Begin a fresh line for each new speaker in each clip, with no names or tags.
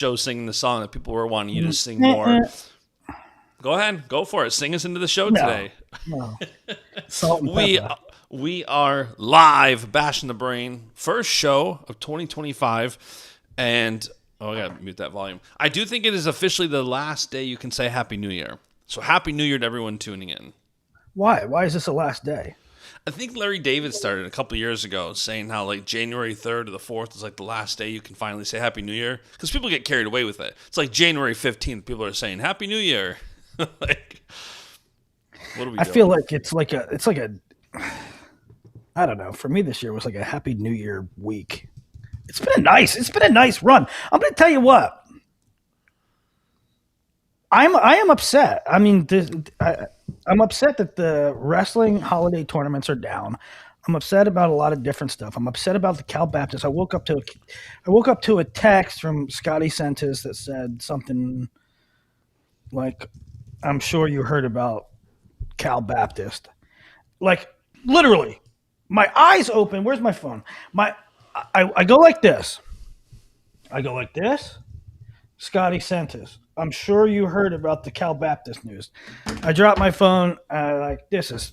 show singing the song that people were wanting you to sing more. Go ahead. Go for it. Sing us into the show today.
No. Salt and pepper.
We are live, Bashing the Brain. First show of 2025. And, I got to mute that volume. I do think it is officially the last day you can say Happy New Year. So Happy New Year to everyone tuning in.
Why? Why is this the last day?
I think Larry David started a couple years ago saying how like January 3rd or the 4th is like the last day you can finally say Happy New Year. Because people get carried away with it. It's like January 15th, people are saying Happy New Year. Like, what are we doing?
I feel like it's like a I don't know. For me this year was like a Happy New Year week. It's been a nice run. I'm going to tell you what. I am upset. I mean, I'm upset that the wrestling holiday tournaments are down. I'm upset about a lot of different stuff. I'm upset about the Cal Baptist. I woke up to a text from Scotty Sentis that said something like, "I'm sure you heard about Cal Baptist." Like literally, my eyes open. Where's my phone? I go like this. Scotty Sentis. I'm sure you heard about the Cal Baptist news. I dropped my phone. Like this is.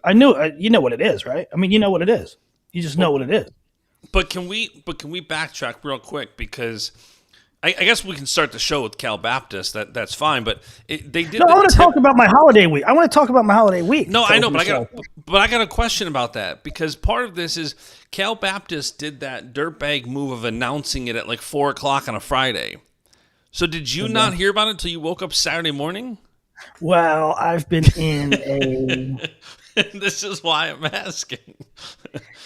I knew. You know what it is, right? I mean, you know what it is. You just know what it is.
But can we backtrack real quick because I guess we can start the show with Cal Baptist. That's fine. But they did.
No, I want to talk about my holiday week.
No, I know, but I got a question about that because part of this is Cal Baptist did that dirtbag move of announcing it at like 4:00 on a Friday. So did you not hear about it until you woke up Saturday morning?
Well, I've been in a...
This is why I'm asking.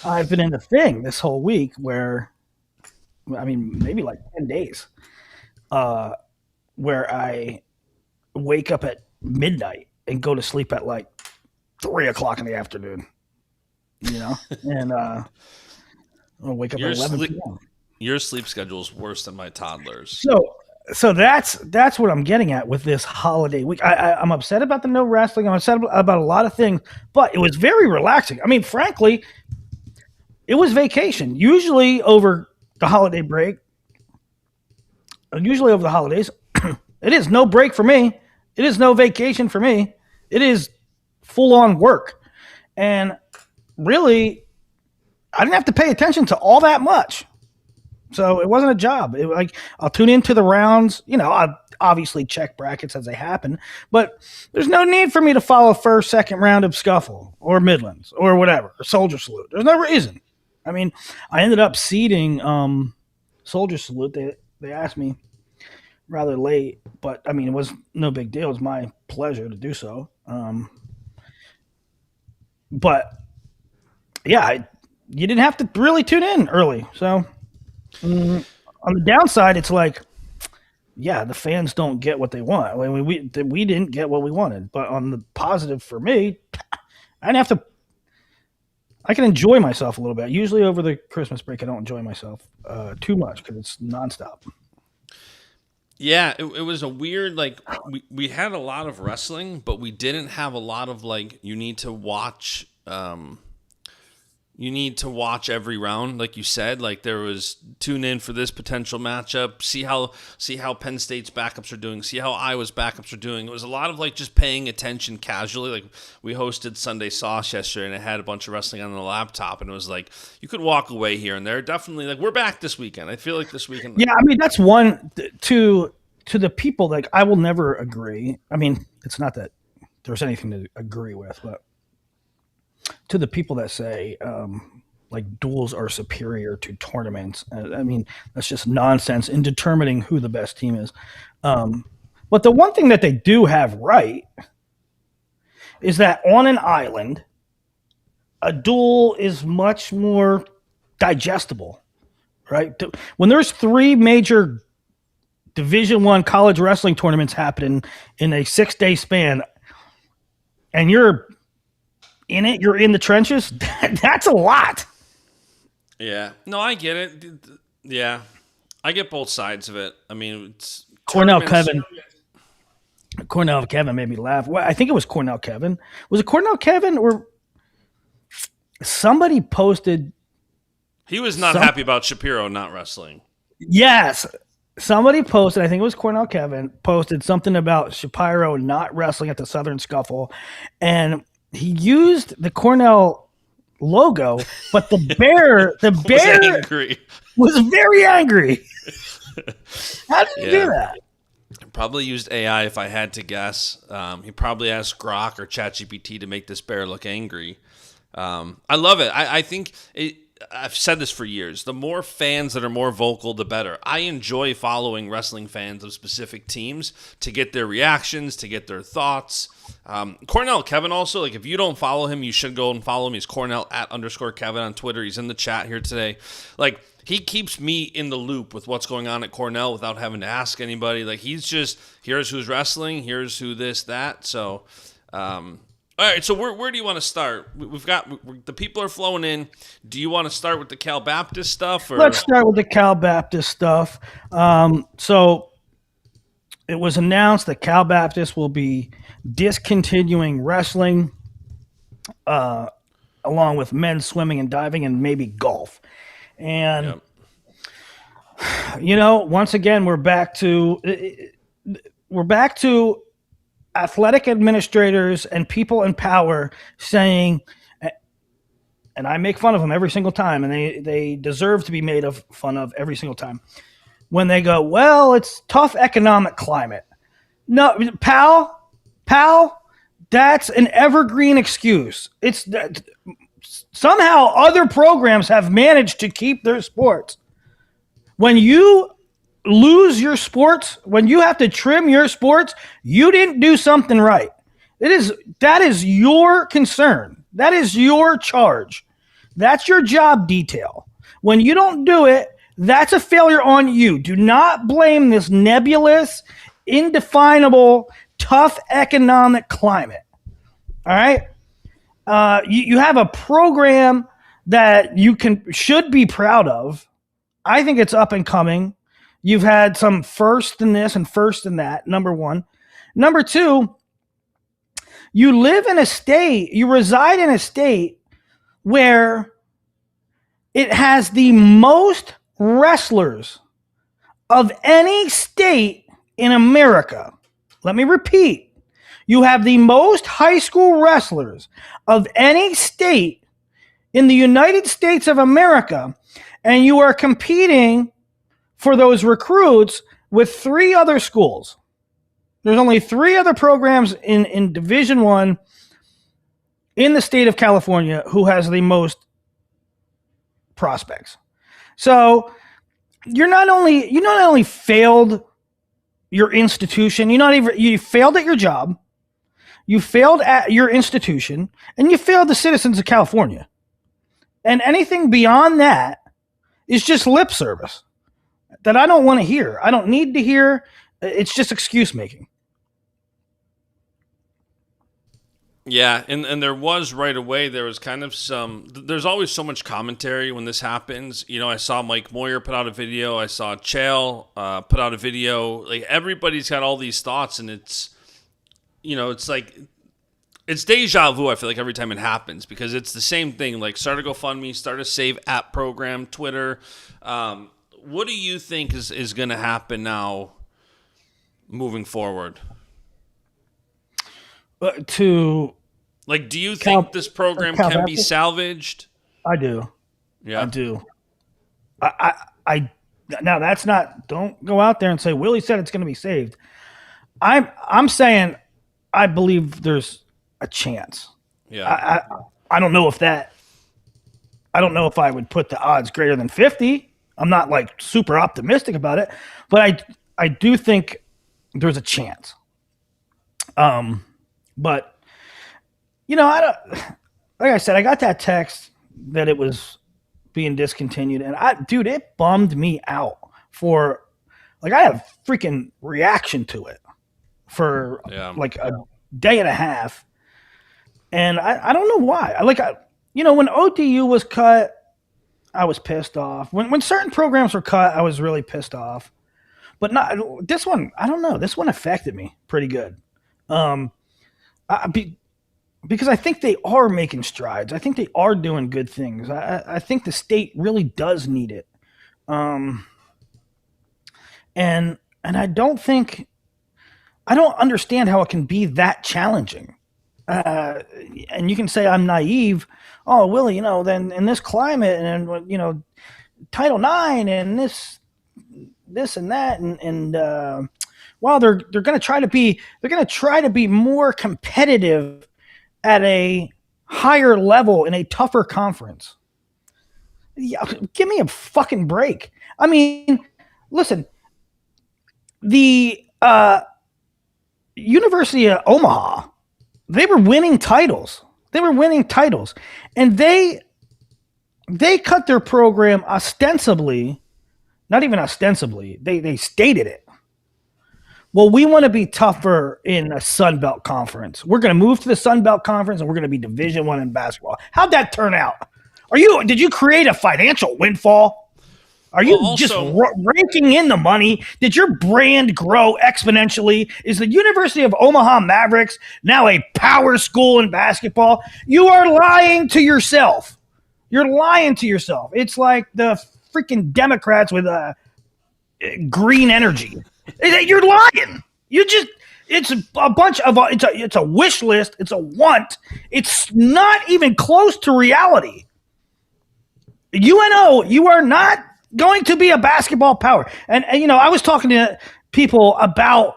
I've been in a thing this whole week where, I mean, maybe like 10 days, where I wake up at midnight and go to sleep at like 3:00 in the afternoon, you know? And I'll wake up at 11 p.m.
Your sleep schedule is worse than my toddler's.
So that's what I'm getting at with this holiday week. I'm upset about the no wrestling. I'm upset about a lot of things, but it was very relaxing. I mean, frankly, it was vacation. Usually over the holiday break, usually over the holidays, it is no break for me. It is no vacation for me. It is full-on work. And really, I didn't have to pay attention to all that much. So it wasn't a job. I'll tune into the rounds. You know, I'll obviously check brackets as they happen, but there's no need for me to follow first, second round of Scuffle or Midlands or whatever, or Soldier Salute. There's no reason. I mean, I ended up seeding Soldier Salute. They asked me rather late, but I mean, it was no big deal. It was my pleasure to do so. But yeah, you didn't have to really tune in early. So on the downside, it's like, yeah, the fans don't get what they want. I mean, we didn't get what we wanted. But on the positive for me, I can enjoy myself a little bit. Usually over the Christmas break, I don't enjoy myself too much because it's nonstop.
Yeah, it was a weird, like, we had a lot of wrestling, but we didn't have a lot of, like, you need to watch every round, like you said. Like, there was tune in for this potential matchup, see how Penn State's backups are doing, see how Iowa's backups are doing. It was a lot of, like, just paying attention casually. Like, we hosted Sunday Sauce yesterday, and it had a bunch of wrestling on the laptop, and it was like, you could walk away here and there. Definitely, like, we're back this weekend. I feel like this weekend.
Yeah, I mean, that's one to the people, like, I will never agree. I mean, it's not that there's anything to agree with, but to the people that say like duels are superior to tournaments, I mean, that's just nonsense in determining who the best team is. But the one thing that they do have right is that on an island, a duel is much more digestible, right? When there's 3 major Division I college wrestling tournaments happening in a 6-day span, and you're in it, you're in the trenches, that's a lot.
Yeah. No, I get it. Yeah. I get both sides of it. I mean, it's
Cornell Kevin made me laugh. Well, I think it was Cornell Kevin. Was it Cornell Kevin or somebody posted?
He was not happy about Shapiro not wrestling.
Yes. somebody posted, I think it was Cornell Kevin, posted something about Shapiro not wrestling at the Southern Scuffle, and he used the Cornell logo, but the bear
Was angry.
was very angry. How did he do that?
Probably used AI if I had to guess. He probably asked Grok or ChatGPT to make this bear look angry. I love it. I think I've said this for years. The more fans that are more vocal, the better. I enjoy following wrestling fans of specific teams to get their reactions, to get their thoughts. Cornell Kevin also, like if you don't follow him, you should go and follow him. He's Cornell @_Kevin on Twitter. He's in the chat here today. Like he keeps me in the loop with what's going on at Cornell without having to ask anybody. Like he's just, here's who's wrestling, here's who this, that. So, all right, so where do you want to start? We've got the people are flowing in. Do you want to start with the Cal Baptist stuff? Or?
Let's start with the Cal Baptist stuff. So it was announced that Cal Baptist will be discontinuing wrestling, along with men's swimming and diving and maybe golf. And once again, we're back to athletic administrators and people in power saying, and I make fun of them every single time, and they deserve to be made fun of every single time, when they go, well, it's tough economic climate. No, pal, that's an evergreen excuse. It's somehow other programs have managed to keep their sports. When you lose your sports, when you have to trim your sports, you didn't do something right. That is your concern. That is your charge. That's your job detail. When you don't do it, that's a failure on you. Do not blame this nebulous, indefinable, tough economic climate. All right? You have a program that you should be proud of. I think it's up and coming. You've had some first in this and first in that, number one. Number two, you reside in a state where it has the most wrestlers of any state in America. Let me repeat. You have the most high school wrestlers of any state in the United States of America, and you are competing for those recruits with 3 other schools. There's only 3 other programs in Division I in the state of California who has the most prospects. So you not only failed your institution, you failed at your job, you failed at your institution, and you failed the citizens of California. And anything beyond that is just lip service that I don't want to hear. I don't need to hear. It's just excuse making.
Yeah, and there was right away, there was kind of there's always so much commentary when this happens. I saw Mike Moyer put out a video. I saw Chael put out a video. Like, everybody's got all these thoughts, and it's like, it's deja vu, I feel like, every time it happens, because it's the same thing. Like, start a GoFundMe, start a Save app program, Twitter. What do you think is going to happen now moving forward?
Do
you think this program can be salvaged?
I do.
Yeah.
I do. I now that's not, don't go out there and say Willie said it's going to be saved. I'm saying I believe there's a chance.
Yeah.
I don't know if I would put the odds greater than 50. I'm not like super optimistic about it, but I do think there's a chance. But I don't, like I said, I got that text that it was being discontinued, and it bummed me out for, like, I had a freaking reaction to it for like a day and a half. And I don't know why. When ODU was cut, I was pissed off. When certain programs were cut, I was really pissed off. But not this one. I don't know. This one affected me pretty good. Because I think they are making strides. I think they are doing good things. I think the state really does need it. And I don't understand how it can be that challenging. And you can say I'm naive. Oh, Willie, then in this climate and Title IX and this and that and well, they're going to try to be more competitive at a higher level in a tougher conference. Yeah, give me a fucking break. I mean, listen, the University of Omaha, they were winning titles. And they cut their program ostensibly, not even ostensibly, they stated it. Well, we want to be tougher in a Sun Belt conference. We're going to move to the Sun Belt conference, and we're going to be Division I in basketball. How'd that turn out? Did you create a financial windfall? Are you just raking in the money? Did your brand grow exponentially? Is the University of Omaha Mavericks now a power school in basketball? You are lying to yourself. You're lying to yourself. It's like the freaking Democrats with green energy. You're lying. It's a bunch of it's a wish list. It's a want. It's not even close to reality. UNO, you are not going to be a basketball power. And I was talking to people about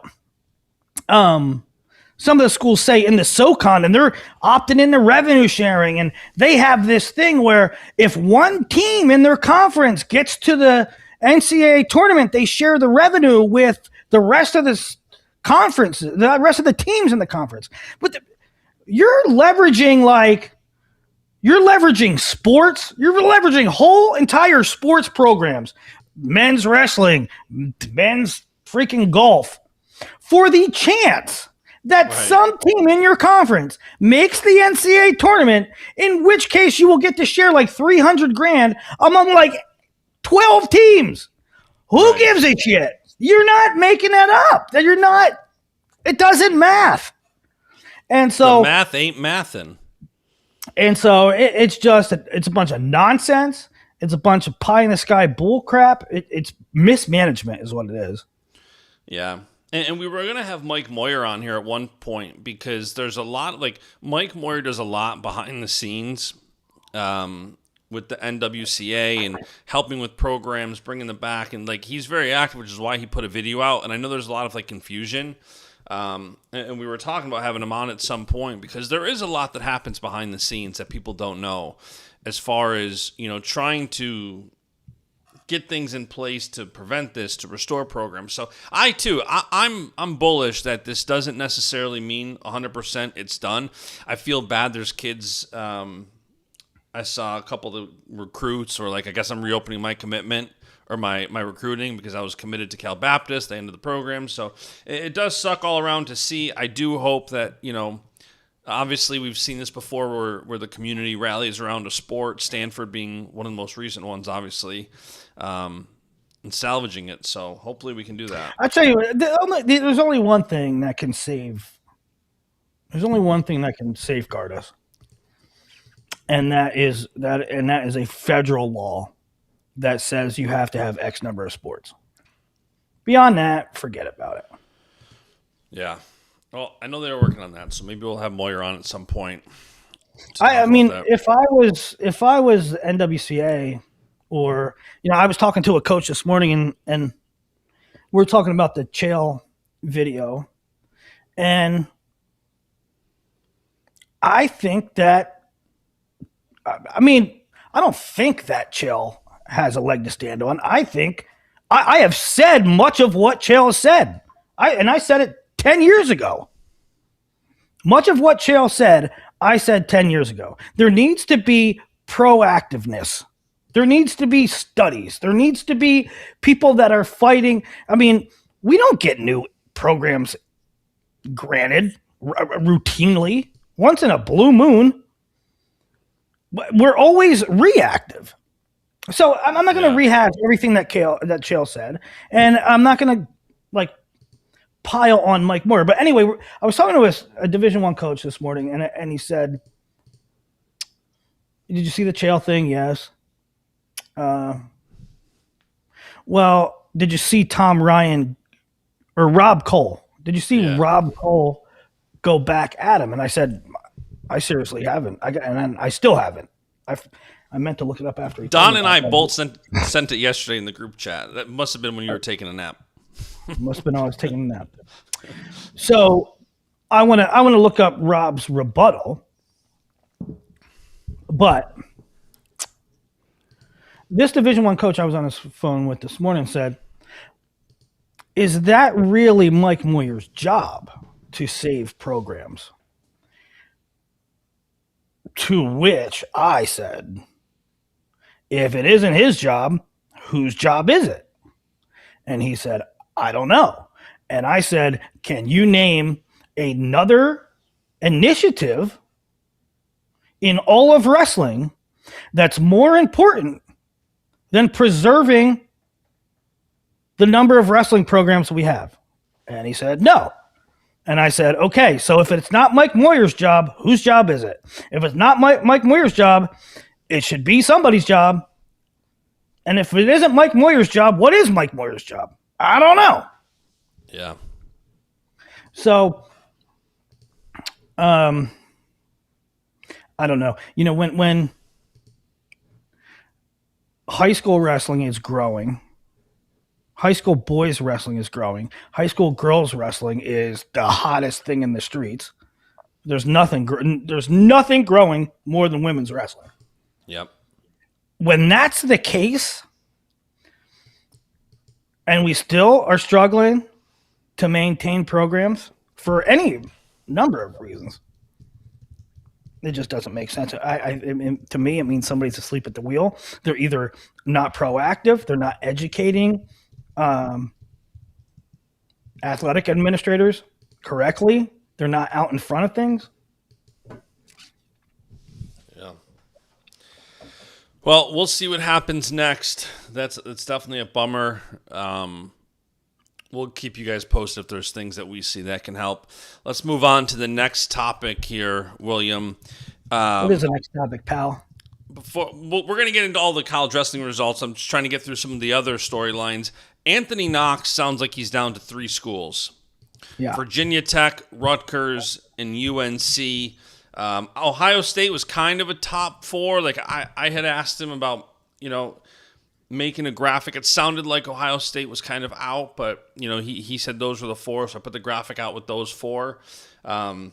some of the schools say in the SoCon, and they're opting into revenue sharing, and they have this thing where if one team in their conference gets to the NCAA tournament, they share the revenue with the rest of the conference, the rest of the teams in the conference. But you're leveraging sports. You're leveraging whole entire sports programs, men's wrestling, men's freaking golf, for the chance that some team in your conference makes the NCAA tournament, in which case you will get to share like $300,000 among like 12 teams. Who gives a shit? You're not making that up. You're not. It doesn't math. And so
the math ain't mathin'.
And so it's a bunch of nonsense. It's a bunch of pie in the sky bull crap. It's mismanagement is what it is.
Yeah. And we were going to have Mike Moyer on here at one point because there's a lot, Mike Moyer does a lot behind the scenes with the NWCA and helping with programs, bringing them back. And he's very active, which is why he put a video out. And I know there's a lot of confusion. And we were talking about having him on at some point because there is a lot that happens behind the scenes that people don't know as far as, trying to get things in place to prevent this, to restore programs. So I'm bullish that this doesn't necessarily mean 100% it's done. I feel bad. There's kids. I saw a couple of the recruits, or I guess I'm reopening my commitment or my recruiting because I was committed to Cal Baptist, the end of the program. So it does suck all around to see. I do hope that, obviously we've seen this before where the community rallies around a sport, Stanford being one of the most recent ones, obviously, and salvaging it. So hopefully we can do that.
I'll tell you, there's only one thing that can save. There's only one thing that can safeguard us. And that is a federal law that says you have to have X number of sports. Beyond that, forget about it.
Yeah. Well, I know they were working on that, so maybe we'll have Moyer on at some point.
I mean, if I was NWCA, or I was talking to a coach this morning, and we're talking about the Chael video, and I think that, I don't think that Chael has a leg to stand on. I think I have said much of what Chael has said. I said it 10 years ago. Much of what Chael said, I said 10 years ago. There needs to be proactiveness. There needs to be studies. There needs to be people that are fighting. We don't get new programs granted routinely. Once in a blue moon. We're always reactive. So I'm not going to rehash everything that Chael said, and I'm not going to pile on Mike Moore. But anyway, I was talking to a Division I coach this morning, and he said, "Did you see the Chael thing?" Yes. Well, did you see Tom Ryan or Rob Cole? Did you see Rob Cole go back at him? And I said, I seriously haven't. And I still haven't. I meant to look it up after he
Don and I both sent it yesterday in the group chat. That must have been when you were taking a nap.
Must have been I was taking a nap. So I want to look up Rob's rebuttal, but this Division I coach I was on his phone with this morning said, "Is that really Mike Moyer's job to save programs?" To which I said, "If it isn't his job, whose job is it?" And he said, "I don't know." And I said, "Can you name another initiative in all of wrestling that's more important than preserving the number of wrestling programs we have?" And he said, "No." And I said, "Okay, so if it's not Mike Moyer's job, whose job is it? If it's not Mike Moyer's job, it should be somebody's job. And if it isn't Mike Moyer's job, what is Mike Moyer's job? I don't know."
Yeah.
So, I don't know. You know, when high school wrestling is growing, high school boys wrestling is growing, high school girls wrestling is the hottest thing in the streets. There's nothing growing more than women's wrestling.
Yep.
When that's the case, and we still are struggling to maintain programs for any number of reasons, it just doesn't make sense. To me, it means somebody's asleep at the wheel. They're either not proactive, they're not educating athletic administrators correctly, they're not out in front of things.
Yeah. Well, we'll see what happens next. It's definitely a bummer. We'll keep you guys posted if there's things that we see that can help. Let's move on to the next topic here, William.
What is the next topic, pal?
We're going to get into all the college wrestling results. I'm just trying to get through some of the other storylines. Anthony Knox sounds like he's down to 3 schools.
Yeah.
Virginia Tech, Rutgers, and UNC. Ohio State was kind of a top 4. Like I had asked him about, making a graphic. It sounded like Ohio State was kind of out, but he said those were the 4, so I put the graphic out with those 4. And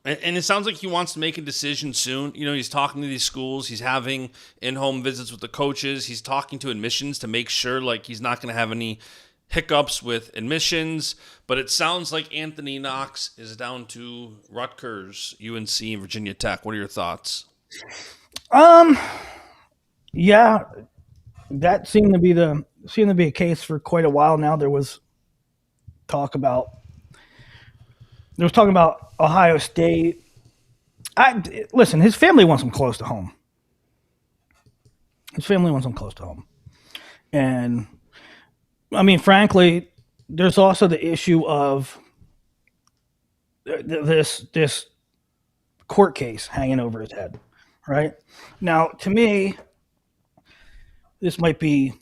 it sounds like he wants to make a decision soon. He's talking to these schools. He's having in-home visits with the coaches. He's talking to admissions to make sure he's not going to have any hiccups with admissions. But it sounds like Anthony Knox is down to Rutgers, UNC, and Virginia Tech. What are your thoughts?
Yeah. That seemed to be a case for quite a while now. There was talk about Ohio State. Listen, his family wants him close to home. And I mean, frankly, there's also the issue of this court case hanging over his head, right? Now, to me, this might be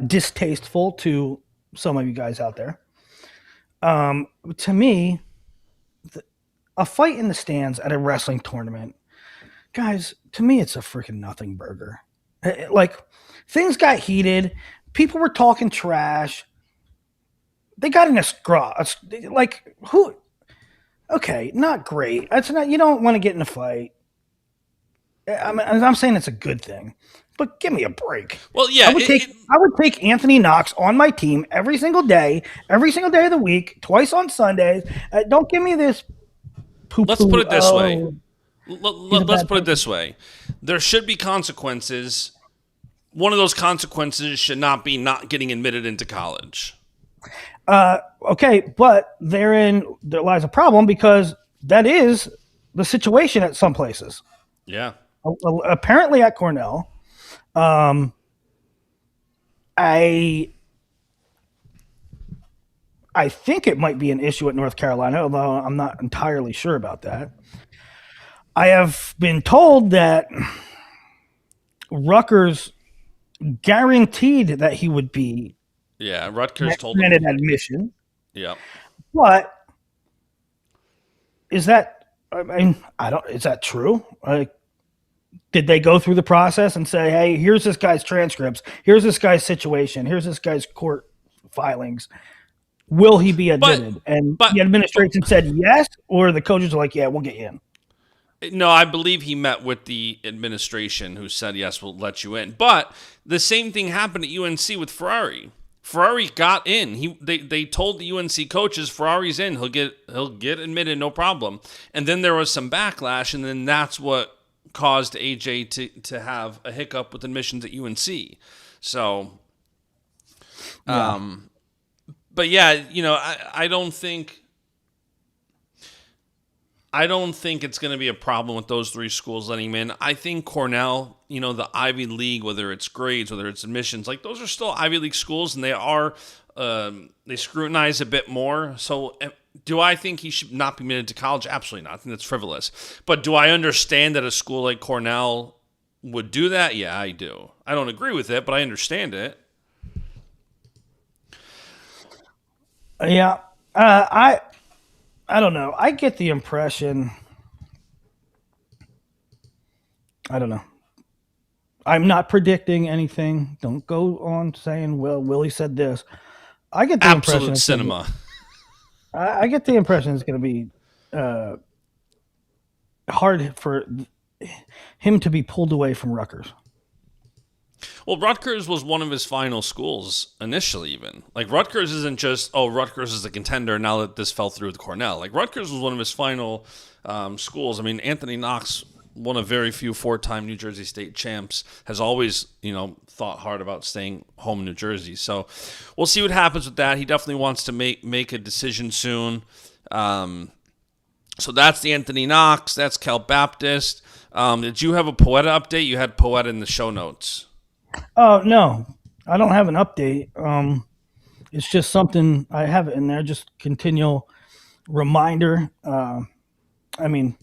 distasteful to some of you guys out there. To me, a fight in the stands at a wrestling tournament, guys, to me, it's a freaking nothing burger. Things got heated. People were talking trash. They got in a scraw. Who? Okay, not great. You don't want to get in a fight. I'm saying it's a good thing, but give me a break.
Well, yeah,
I would take Anthony Knox on my team every single day of the week, twice on Sundays. Don't give me this poo-poo.
Let's put it this way. Let's put it this way. There should be consequences. One of those consequences should not be not getting admitted into college.
Okay, but there lies a problem because that is the situation at some places.
Yeah.
Apparently at Cornell, I think it might be an issue at North Carolina, although I'm not entirely sure about that. I have been told that Rutgers guaranteed that he would be
Yeah, Rutgers told him.
granted admission.
Yeah.
But is that? I mean, I don't. Is that true? Like, did they go through the process and say, "Hey, here's this guy's transcripts. Here's this guy's situation. Here's this guy's court filings. Will he be admitted?" And the administration said yes, or the coaches are like, "Yeah, we'll get you in."
No, I believe he met with the administration who said, yes, we'll let you in. But the same thing happened at UNC with Ferrari. Ferrari got in. They told the UNC coaches, Ferrari's in. He'll get admitted, no problem. And then there was some backlash, and then that's what caused AJ to have a hiccup with admissions at UNC. So, but yeah, I don't think it's going to be a problem with those three schools letting him in. I think Cornell, the Ivy League, whether it's grades, whether it's admissions, like those are still Ivy League schools, and they are they scrutinize a bit more. So do I think he should not be admitted to college? Absolutely not. I think that's frivolous. But do I understand that a school like Cornell would do that? Yeah, I do. I don't agree with it, but I understand it.
Yeah. I don't know. I get the impression. I don't know. I'm not predicting anything. Don't go on saying, well, Willie said this. I get the
Absolute
impression.
Cinema.
I get the impression it's going to be hard for him to be pulled away from Rutgers.
Well, Rutgers was one of his final schools initially, even. Like, Rutgers isn't just, Rutgers is a contender now that this fell through with Cornell. Like, Rutgers was one of his final schools. I mean, Anthony Knox, one of very few four-time New Jersey State champs, has always, thought hard about staying home in New Jersey. So we'll see what happens with that. He definitely wants to make a decision soon. So that's the Anthony Knox. That's Cal Baptist. Did you have a Poeta update? You had Poeta in the show notes.
Oh, no, I don't have an update. It's just something I have it in there, just continual reminder. I mean,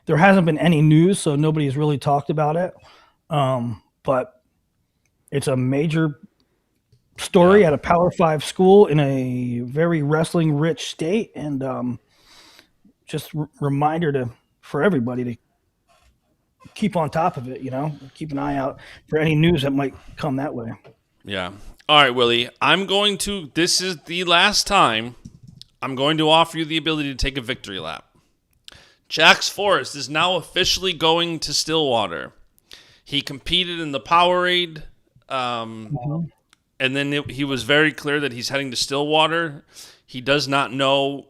there hasn't been any news, so nobody's really talked about it. But it's a major story at a Power 5 school in a very wrestling-rich state, and just reminder for everybody to keep on top of it, keep an eye out for any news that might come that way.
Yeah. All right, Willie, this is the last time I'm going to offer you the ability to take a victory lap. Jax Forrest is now officially going to Stillwater. He competed in the Powerade, and then he was very clear that he's heading to Stillwater. He does not know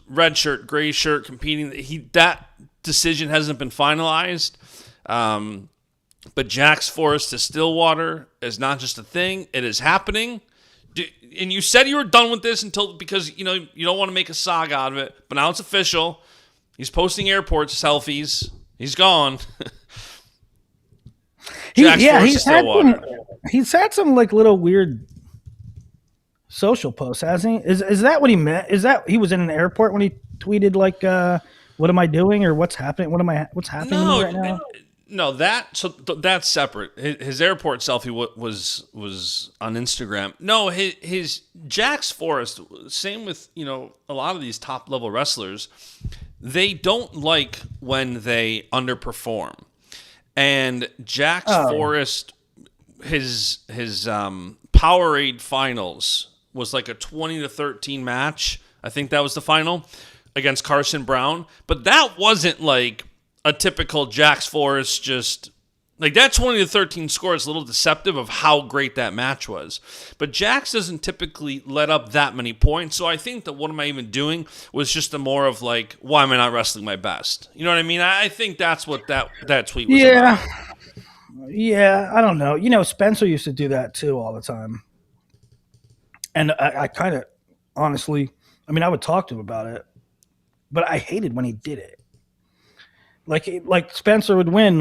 red shirt, gray shirt, competing. That decision hasn't been finalized. But Jax Forrest to Stillwater is not just a thing; it is happening. And you said you were done with this because you don't want to make a saga out of it, but now it's official. He's posting airport selfies. He's gone.
He's had some like little weird social posts, hasn't he? Is that what he meant? Is that he was in an airport when he tweeted like, "What am I doing?" or "What's happening? What's happening right now?"
No, that's separate. His airport selfie was on Instagram. No, his Jax Forrest. Same with a lot of these top level wrestlers. They don't like when they underperform, and Jax Forrest, his Powerade finals was like a 20-13 match. I think that was the final against Carson Brown, but that wasn't like a typical Jax Forrest, just like that 20-13 score is a little deceptive of how great that match was. But Jax doesn't typically let up that many points, so I think that what am I even doing was just a more of like, why am I not wrestling my best? You know what I mean? I think that's what that tweet was about.
Yeah, I don't know. Spencer used to do that too all the time. And I kind of, honestly, I would talk to him about it, but I hated when he did it. Like Spencer would win,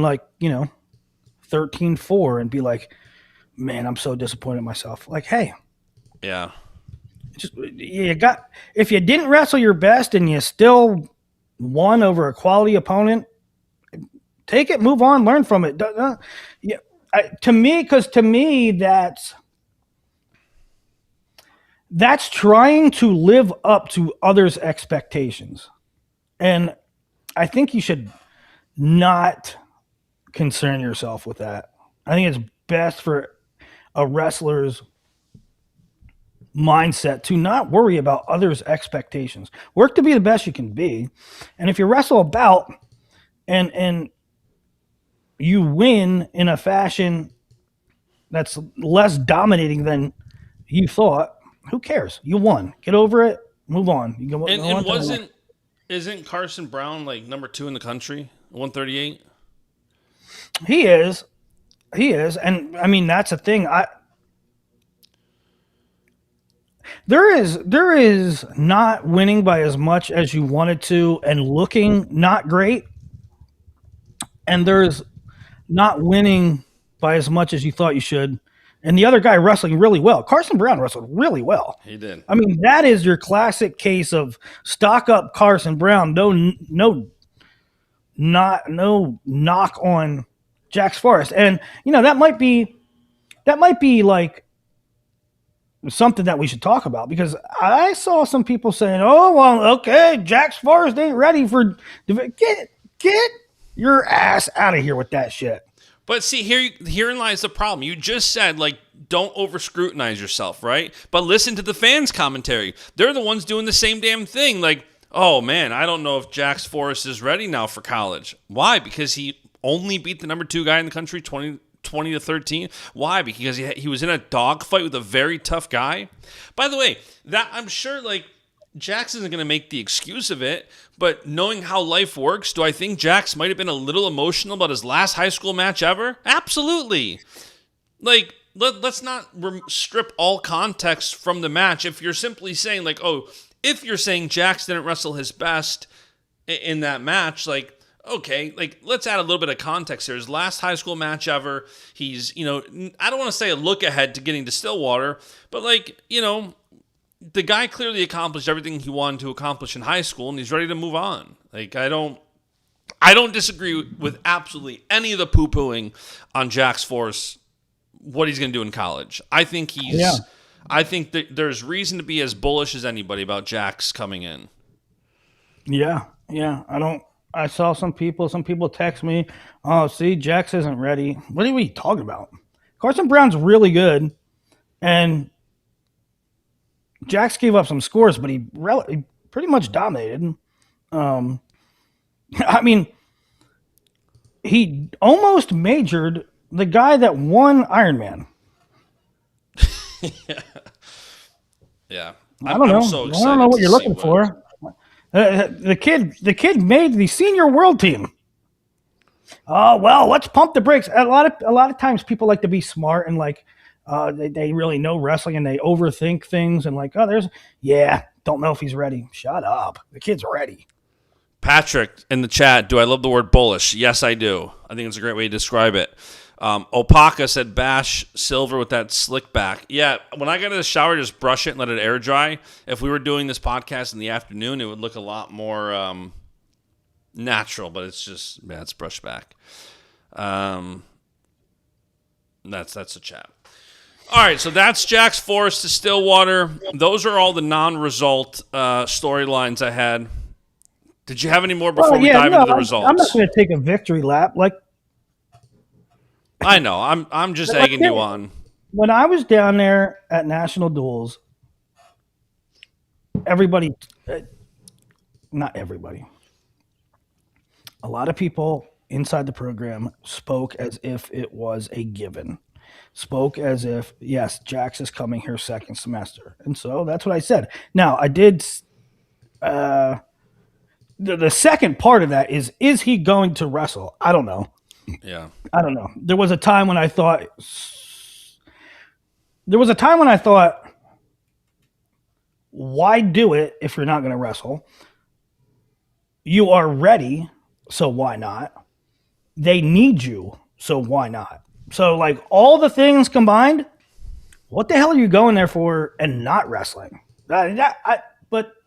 13-4 and be like, man, I'm so disappointed in myself. Like, hey.
Yeah.
If you didn't wrestle your best and you still won over a quality opponent, take it, move on, learn from it. to me, that's trying to live up to others' expectations. And I think you should not concern yourself with that. I think it's best for a wrestler's mindset to not worry about others' expectations. Work to be the best you can be. And if you wrestle a bout and you win in a fashion that's less dominating than you thought, who cares? You won. Get over it. Move on. You go,
and isn't Carson Brown like number 2 in the country, 138?
He is, and I mean that's a thing. There is not winning by as much as you wanted to, and looking not great, and there's not winning by as much as you thought you should. And the other guy wrestling really well. Carson Brown wrestled really well.
He did.
I mean, that is your classic case of stock up Carson Brown. No knock on Jax Forrest. And that might be like something that we should talk about, because I saw some people saying, "Oh, well, okay, Jax Forrest ain't ready for get your ass out of here with that shit."
But see, herein lies the problem. You just said, like, don't over-scrutinize yourself, right? But listen to the fans' commentary. They're the ones doing the same damn thing. Like, oh, man, I don't know if Jax Forrest is ready now for college. Why? Because he only beat the number 2 guy in the country 20-13. Why? Because he was in a dogfight with a very tough guy. By the way, that I'm sure, like, Jax isn't going to make the excuse of it, but knowing how life works, do I think Jax might have been a little emotional about his last high school match ever? Absolutely. Like, let's not strip all context from the match. If you're simply saying, like, oh, if you're saying Jax didn't wrestle his best in that match, like, okay, like, let's add a little bit of context here. His last high school match ever, he's, I don't want to say a look ahead to getting to Stillwater, but, like, the guy clearly accomplished everything he wanted to accomplish in high school, and he's ready to move on. Like, I don't disagree with absolutely any of the poo-pooing on Jax Forrest, what he's going to do in college. I think I think that there's reason to be as bullish as anybody about Jax coming in.
Yeah. I saw some people text me, "Oh, see, Jax isn't ready." What are we talking about? Carson Brown's really good, and Jax gave up some scores, but he pretty much dominated. I mean, he almost majored the guy that won Ironman.
Yeah.
I don't know.
I'm so excited.
I don't know what you're looking for. The kid made the senior world team. Oh, well, let's pump the brakes. A lot of times people like to be smart and like they really know wrestling and they overthink things and like, oh, don't know if he's ready. Shut up. The kid's ready.
Patrick in the chat, do I love the word bullish? Yes, I do. I think it's a great way to describe it. Opaka said bash silver with that slick back. Yeah, when I get in the shower, just brush it and let it air dry. If we were doing this podcast in the afternoon, it would look a lot more natural, but it's just, it's brushed back. That's a chat. All right, so that's Jax Forrest to Stillwater. Those are all the non-result storylines I had. Did you have any more before we dive into the results?
I'm not going to take a victory lap. Like,
I know. I'm just egging you on.
When I was down there at National Duels, everybody, not everybody, a lot of people inside the program spoke as if it was a given. Spoke as if, yes, Jax is coming here second semester. And so that's what I said. Now, I did the second part of that is he going to wrestle? I don't know.
Yeah.
I don't know. There was a time when I thought, why do it if you're not going to wrestle? You are ready, so why not? They need you, so why not? So, like, all the things combined, what the hell are you going there for and not wrestling? But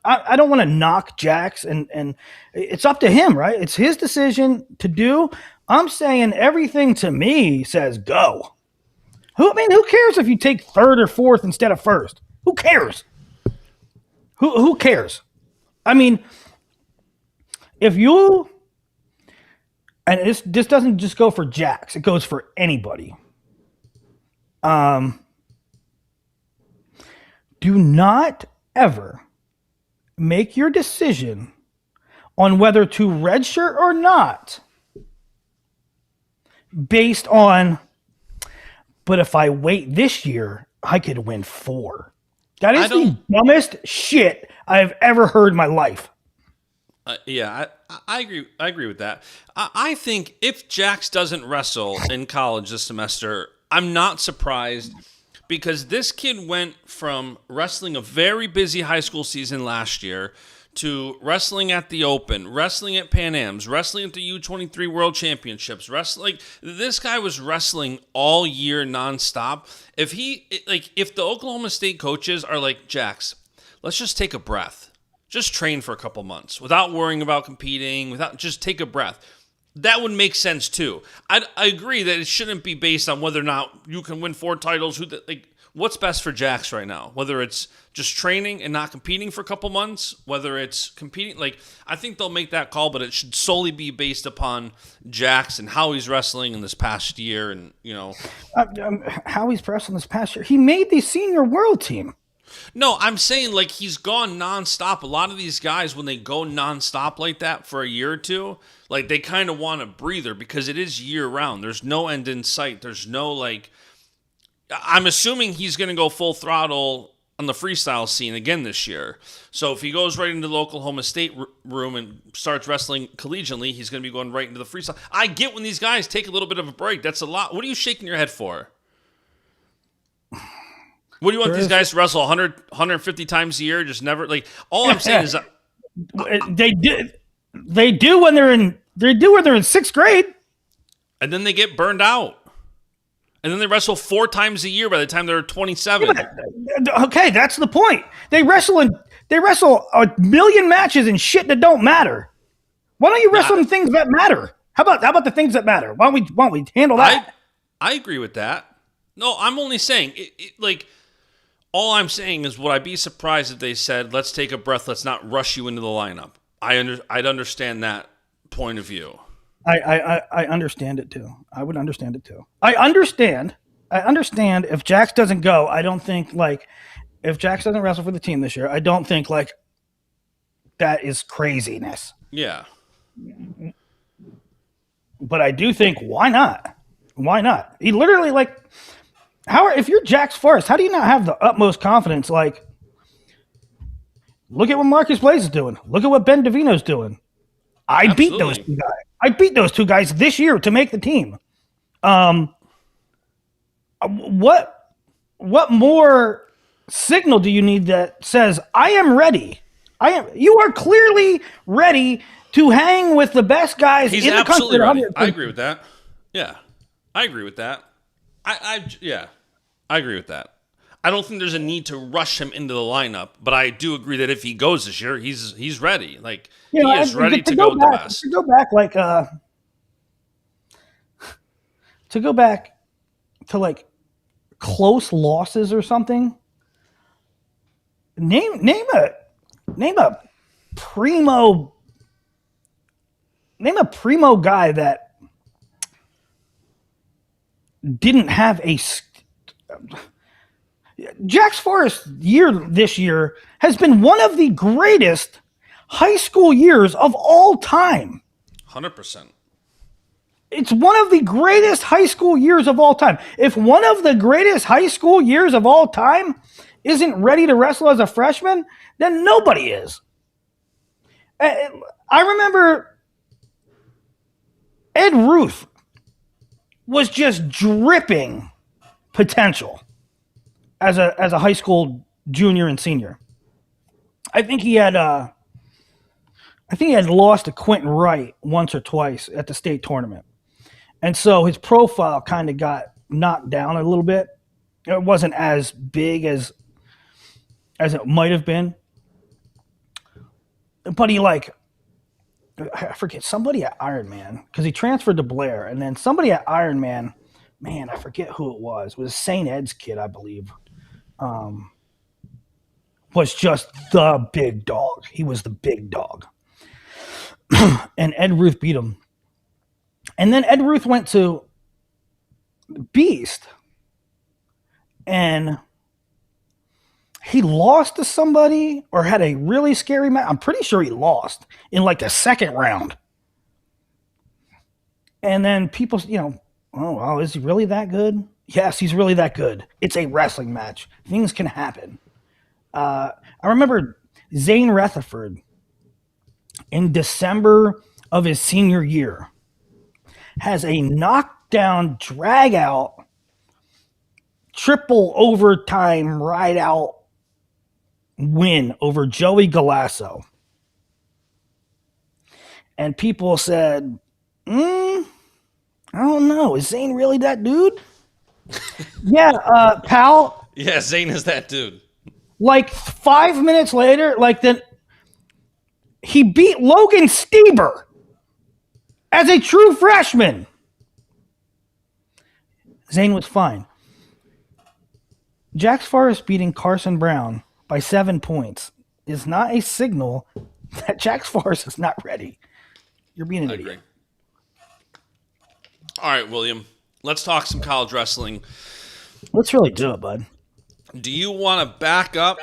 I don't want to knock Jax, and it's up to him, right? It's his decision to do. I'm saying everything to me says go. Who cares if you take third or fourth instead of first? Who cares? Who cares? I mean, if you, and this doesn't just go for Jacks, it goes for anybody. Do not ever make your decision on whether to redshirt or not based on, but if I wait this year, I could win 4. That is the dumbest shit I've ever heard in my life.
I agree. I agree with that. I think if Jax doesn't wrestle in college this semester, I'm not surprised, because this kid went from wrestling a very busy high school season last year to wrestling at the Open, wrestling at Pan Am's, wrestling at the U23 World Championships, wrestling. This guy was wrestling all year nonstop. If the Oklahoma State coaches are like, Jax, let's just take a breath. Just train for a couple months without worrying about competing, just take a breath. That would make sense too. I agree that it shouldn't be based on whether or not you can win 4 titles. What's best for Jax right now? Whether it's just training and not competing for a couple months, whether it's competing, I think they'll make that call, but it should solely be based upon Jax and how he's wrestling in this past year, and
how he's wrestling this past year. He made the senior world team.
No, I'm saying he's gone nonstop. A lot of these guys, when they go nonstop like that for a year or two, they kind of want a breather because it is year round. There's no end in sight. There's no I'm assuming he's going to go full throttle on the freestyle scene again this year. So if he goes right into the Oklahoma State room and starts wrestling collegiately, he's going to be going right into the freestyle. I get when these guys take a little bit of a break. That's a lot. What are you shaking your head for? What do you want these guys to wrestle 100, 150 times a year? Just never all I'm saying is
they do when they're in 6th grade,
and then they get burned out. And then they wrestle 4 times a year by the time they're 27.
Yeah, okay, that's the point. They wrestle a million matches in shit that don't matter. Why don't you wrestle in things that matter? How about the things that matter? Why don't we handle that?
I agree with that. No, I'm only saying all I'm saying is, would I be surprised if they said, let's take a breath, let's not rush you into the lineup? I'd understand that point of view.
I understand it too. I would understand it too. I understand if Jax doesn't go, I don't think if Jax doesn't wrestle for the team this year, I don't think that is craziness.
Yeah.
But I do think, why not? Why not? He literally if you're Jax Forrest, how do you not have the utmost confidence? Look at what Marcus Blaze is doing. Look at what Ben Davino's doing. I beat those 2 guys. I beat those 2 guys this year to make the team. What more signal do you need that says I am ready? You are clearly ready to hang with the best guys in the country.
Ready. I agree with that. Yeah, I agree with that. I agree with that. I don't think there's a need to rush him into the lineup, but I do agree that if he goes this year, he's ready. He is ready to go with the best.
To go back to close losses or something. Name a primo guy that didn't have a. Jax Forrest's year this year has been one of the greatest high school years of all time.
100%.
It's one of the greatest high school years of all time. If one of the greatest high school years of all time isn't ready to wrestle as a freshman, then nobody is. I remember Ed Ruth was just dripping potential as a high school junior and senior. I think he had lost to Quentin Wright once or twice at the state tournament. And so his profile kind of got knocked down a little bit. It wasn't as big as it might have been. But he I forget, somebody at Iron Man, because he transferred to Blair, and then somebody at Iron Man, man, I forget who it was. It was St. Ed's kid, I believe. Was just the big dog. He was the big dog. And Ed Ruth beat him. And then Ed Ruth went to Beast, and he lost to somebody or had a really scary match. I'm pretty sure he lost in like the second round. And then people, oh, wow, is he really that good? Yes, he's really that good. It's a wrestling match. Things can happen. I remember Zane Rutherford in December of his senior year has a knockdown, drag out, triple overtime ride out win over Joey Galasso. And people said, I don't know. Is Zane really that dude? Yeah, pal.
Yeah, Zane is that dude.
Like 5 minutes later, he beat Logan Stieber as a true freshman. Zane was fine. Jax Forrest beating Carson Brown by 7 points is not a signal that Jax Forrest is not ready. You're being an idiot.
Agree. All right, William. Let's talk some college wrestling.
Let's really do it, bud.
Do you want to back up?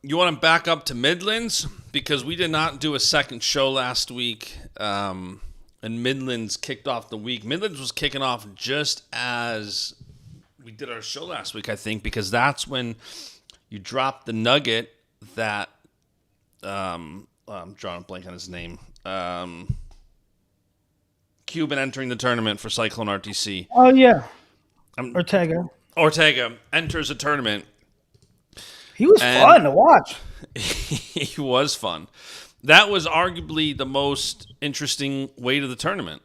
You want to back up to Midlands? Because we did not do a second show last week, and Midlands kicked off the week. Midlands was kicking off just as we did our show last week, I think, because that's when you dropped the nugget that I'm drawing a blank on his name. Cuban entering the tournament for Cyclone RTC.
Oh, yeah.
Ortega enters a tournament.
He was fun to watch.
He was fun. That was arguably the most interesting way to the tournament.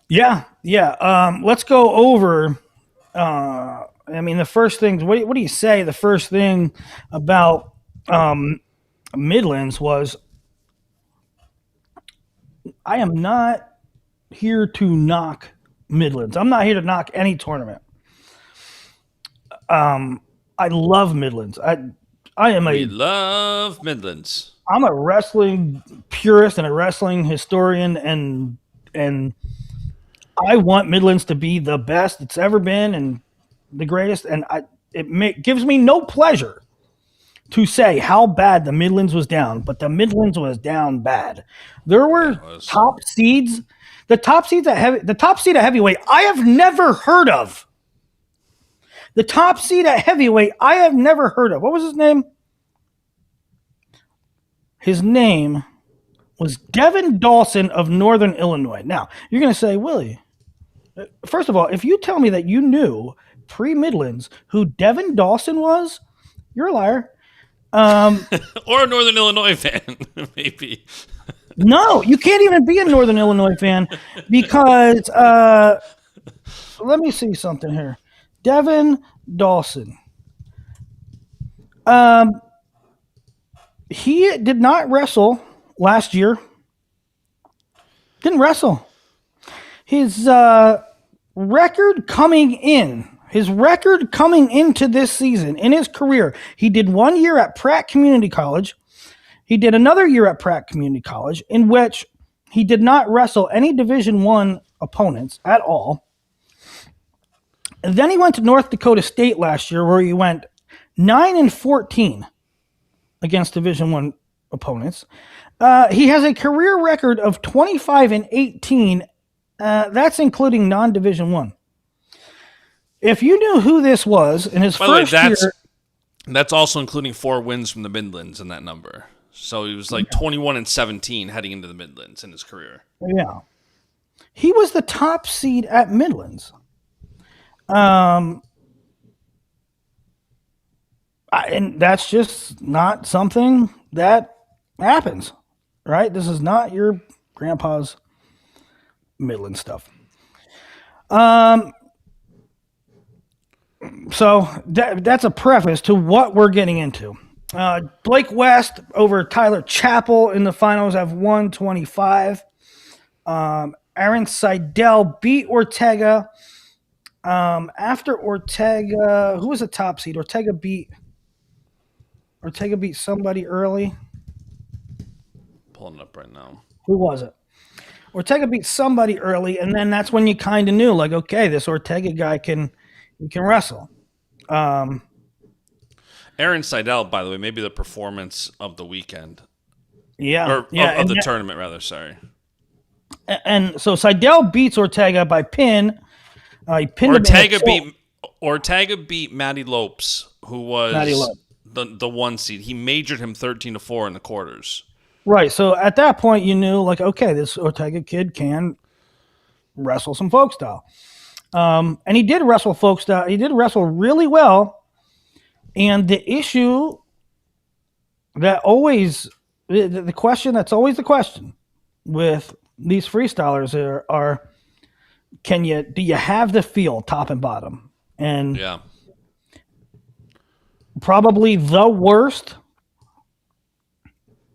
Yeah. Let's go over. The first thing. What do you say? The first thing about Midlands was, I am not here to knock Midlands. I'm not here to knock any tournament. I love Midlands. We
love Midlands.
I'm a wrestling purist and a wrestling historian, and I want Midlands to be the best it's ever been and the greatest. And it gives me no pleasure to say how bad the Midlands was down, but the Midlands was down bad. There were top seeds. The top seed at heavyweight, I have never heard of. The top seed at heavyweight, I have never heard of. What was his name? His name was Devin Dawson of Northern Illinois. Now, you're going to say, Willie, first of all, if you tell me that you knew pre-Midlands who Devin Dawson was, you're a liar.
Or a Northern Illinois fan, maybe.
No, you can't even be a Northern Illinois fan because let me see something here. Devin Dawson. He did not wrestle last year. Didn't wrestle. His record coming into this season, in his career, he did 1 year at Pratt Community College. He did another year at Pratt Community College, in which he did not wrestle any Division I opponents at all. And then he went to North Dakota State last year, where he went 9-14 against Division I opponents. He has a career record of 25-18. That's including non-Division I. If you knew who this was in his first year,
that's also including 4 wins from the Midlands in that number. So he was like 21-17 heading into the Midlands in his career.
Yeah, he was the top seed at Midlands. And that's just not something that happens, right? This is not your grandpa's Midland stuff. So that's a preface to what we're getting into. Blake West over Tyler Chappell in the finals have 125. Aaron Seidel beat Ortega. After Ortega, who was the top seed? Ortega beat somebody early.
Pulling it up right now.
Who was it? Ortega beat somebody early, and then that's when you kind of knew, like, okay, this Ortega guy can wrestle.
Aaron Seidel, by the way, maybe the performance of the weekend.
Yeah.
Or
yeah,
of the tournament, rather, sorry.
And so Seidel beats Ortega by pin. He pinned
Ortega beat Matty Lopes, who was the 1 seed. He majored him 13-4 in the quarters.
Right. So at that point, you knew, like, okay, this Ortega kid can wrestle some folk style. And he did wrestle folk style. He did wrestle really well. And the issue that always, the question that's always the question with these freestylers are do you have the feel top and bottom? And
yeah,
probably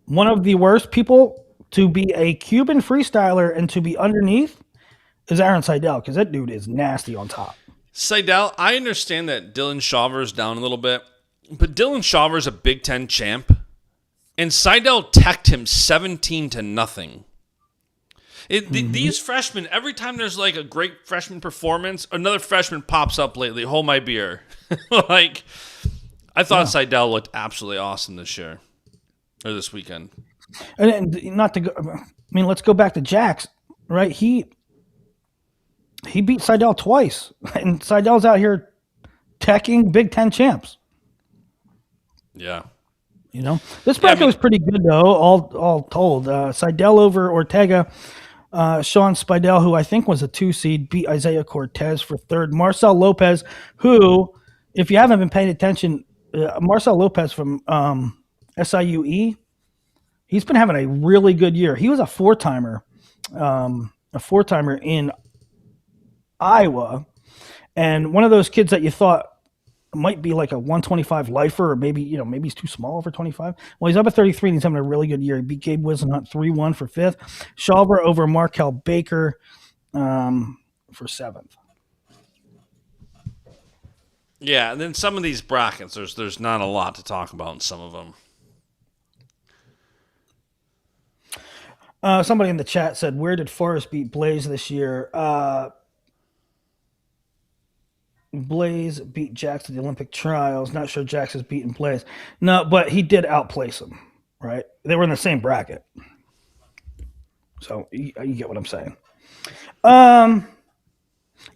one of the worst people to be a Cuban freestyler and to be underneath is Aaron Seidel, because that dude is nasty on top.
Seidel, I understand that Dylan Shawver's down a little bit, but Dylan Shawver's a Big Ten champ, and Seidel teched him 17-0. These freshmen, every time there's like a great freshman performance, another freshman pops up lately. Hold my beer. Like, I thought Seidel looked absolutely awesome this year, or this weekend.
And not to go, I mean, let's go back to Jax, right? He beat Seidel twice, and Seidel's out here teching Big Ten champs.
Yeah.
You know, this bracket was pretty good though, all told. Seidel over Ortega. Sean Spidell, who I think was a 2 seed, beat Isaiah Cortez for 3rd. Marcel Lopez, who, if you haven't been paying attention, Marcel Lopez from SIUE, he's been having a really good year. He was a 4-timer in Iowa, and one of those kids that you thought might be like a 125 lifer, or maybe he's too small for 25. Well, he's up at 33 and he's having a really good year. He beat Gabe Wisenhunt 3-1 for 5th. Shawver over Markel Baker for 7th.
Yeah, and then some of these brackets, there's not a lot to talk about in some of them.
Somebody in the chat said, where did Forrest beat Blaze this year? Blaze beat Jax at the Olympic trials. Not sure Jax has beaten Blaze. No, but he did outplace him, right? They were in the same bracket. So you get what I'm saying. All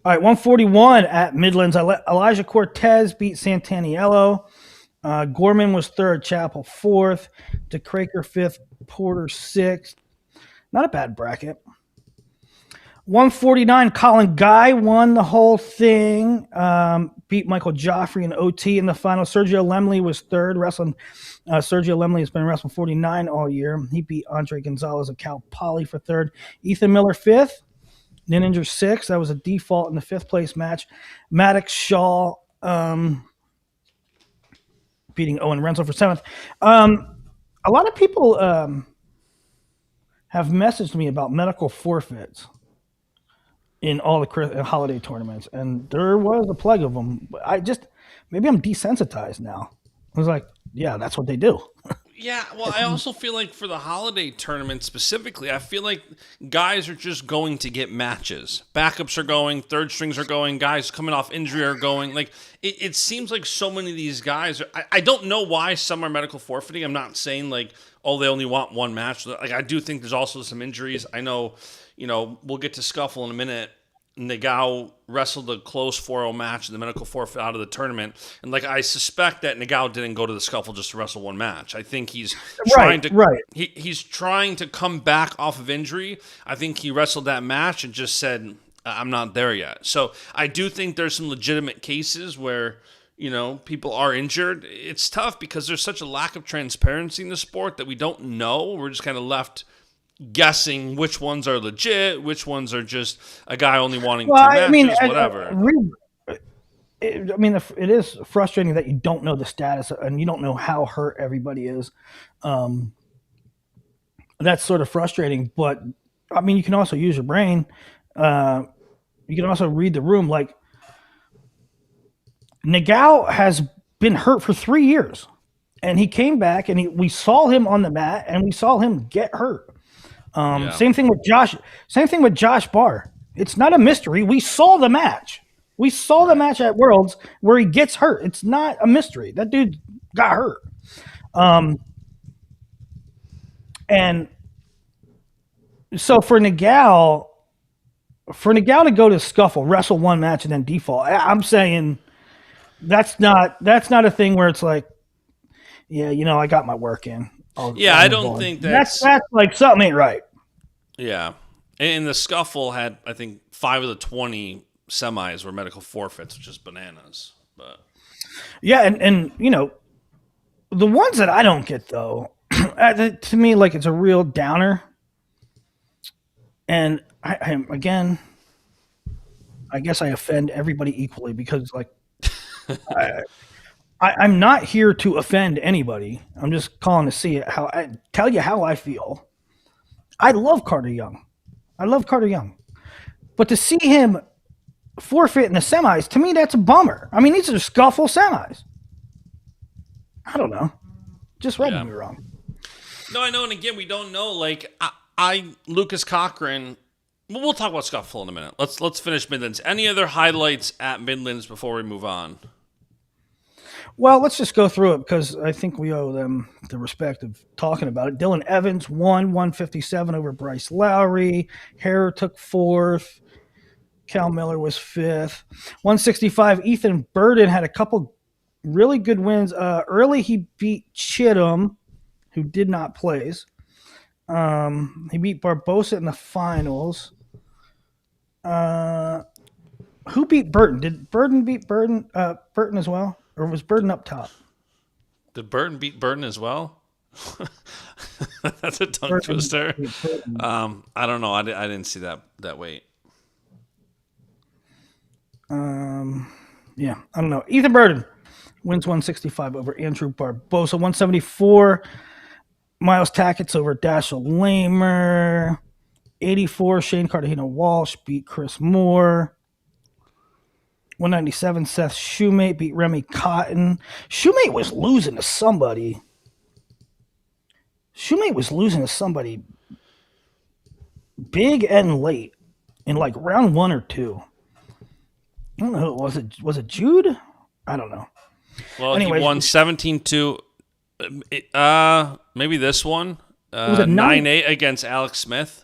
right, 141 at Midlands. Elijah Cortez beat Santaniello. Gorman was 3rd, Chappell 4th, DeCraker 5th, Porter 6th. Not a bad bracket. 149, Colin Guy won the whole thing. Beat Michael Joffrey in OT in the final. Sergio Lemley was 3rd, wrestling. Sergio Lemley has been wrestling 49 all year. He beat Andre Gonzalez of Cal Poly for 3rd. Ethan Miller 5th. Ninninger 6th. That was a default in the 5th place match. Maddox Shaw beating Owen Renzel for 7th. A lot of people have messaged me about medical forfeits in all the holiday tournaments, and there was a plague of them. Maybe I'm desensitized now. I was like, yeah, that's what they do.
Yeah, well, I also feel like for the holiday tournament specifically, I feel like guys are just going to get matches. Backups are going, 3rd strings are going, guys coming off injury are going. Like, it seems like so many of these guys I don't know why some are medical forfeiting. I'm not saying like, oh, they only want one match. Like, I do think there's also some injuries. I know, we'll get to Scuffle in a minute. Nagao wrestled a close 4-0 match in the medical forfeit out of the tournament. And like, I suspect that Nagao didn't go to the Scuffle just to wrestle one match. I think he's trying he's trying to come back off of injury. I think he wrestled that match and just said, I'm not there yet. So I do think there's some legitimate cases where, people are injured. It's tough because there's such a lack of transparency in the sport that we don't know. We're just kind of left guessing which ones are legit, which ones are just a guy only wanting 2 matches, whatever.
I mean, it is frustrating that you don't know the status and you don't know how hurt everybody is. Um, that's sort of frustrating. But I mean, you can also use your brain. Uh, you can also read the room. Like Nagao has been hurt for 3 years, and he came back, and we saw him on the mat, and we saw him get hurt.
Yeah.
Same thing with Josh. Same thing with Josh Barr. It's not a mystery. We saw the match. We saw the match at Worlds where he gets hurt. It's not a mystery. That dude got hurt. And so for Nagao to go to Scuffle, wrestle one match, and then default, I'm saying that's not a thing where it's like, yeah, I got my work in.
I don't think that's
like something ain't right.
Yeah. And the Scuffle had, I think, 5 of the 20 semis were medical forfeits, which is bananas. But
yeah, and the ones that I don't get though, to me, like it's a real downer. And I guess I offend everybody equally because like I'm not here to offend anybody. I'm just calling to see how I tell you how I feel. I love Carter Young. But to see him forfeit in the semis, to me, that's a bummer. I mean, these are Scuffle semis. I don't know. Just rubbing me wrong.
No, I know. And again, we don't know. Like, Lucas Cochran, we'll talk about Scuffle in a minute. Let's finish Midlands. Any other highlights at Midlands before we move on?
Well, let's just go through it because I think we owe them the respect of talking about it. Dylan Evans won 157 over Bryce Lowry. Hare took 4th. Cal Miller was 5th. 165, Ethan Braeden had a couple really good wins. Early, he beat Chittum, who did not place. He beat Barbosa in the finals. Who beat Burton? Did Burton beat Burton as well? Or was Burton up top?
Did Burton beat Burton as well? That's a tongue twister. I don't know. I didn't see that weight.
Yeah, I don't know. Ethan Braeden wins 165 over Andrew Barbosa. 174, Miles Tackett's over Dashiell Lamer. 84, Shane Cartagena-Walsh beat Chris Moore. 197, Seth Shoemate beat Remy Cotton. Shoemate was losing to somebody. Big and late in like round 1 or 2. I don't know who it was. Was it Jude? I don't know.
Well, anyways, he won 17-2. Maybe this one. 9-8 against Alex Smith.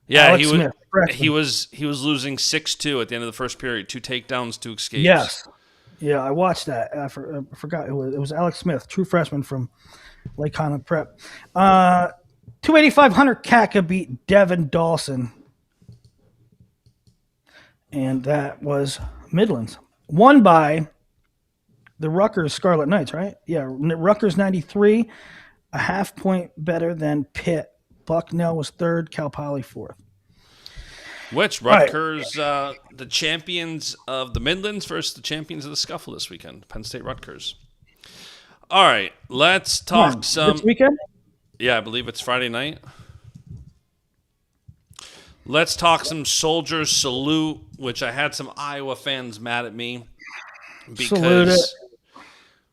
Yeah,
Alex Smith,
he was losing 6-2 at the end of the first period. 2 takedowns, 2 escapes.
Yes. Yeah, I watched that. I forgot. It was Alex Smith, true freshman from Lake Highland Prep. 285, Hunter Kaka beat Devin Dawson. And that was Midlands. Won by the Rutgers Scarlet Knights, right? Yeah, Rutgers 93, a half point better than Pitt. Bucknell was 3rd, Cal Poly 4th.
Which Rutgers, the champions of the Midlands versus the champions of the Scuffle this weekend. Penn State Rutgers. All right, let's talk some.
This weekend?
Yeah, I believe it's Friday night. Let's talk some Soldiers Salute, which I had some Iowa fans mad at me because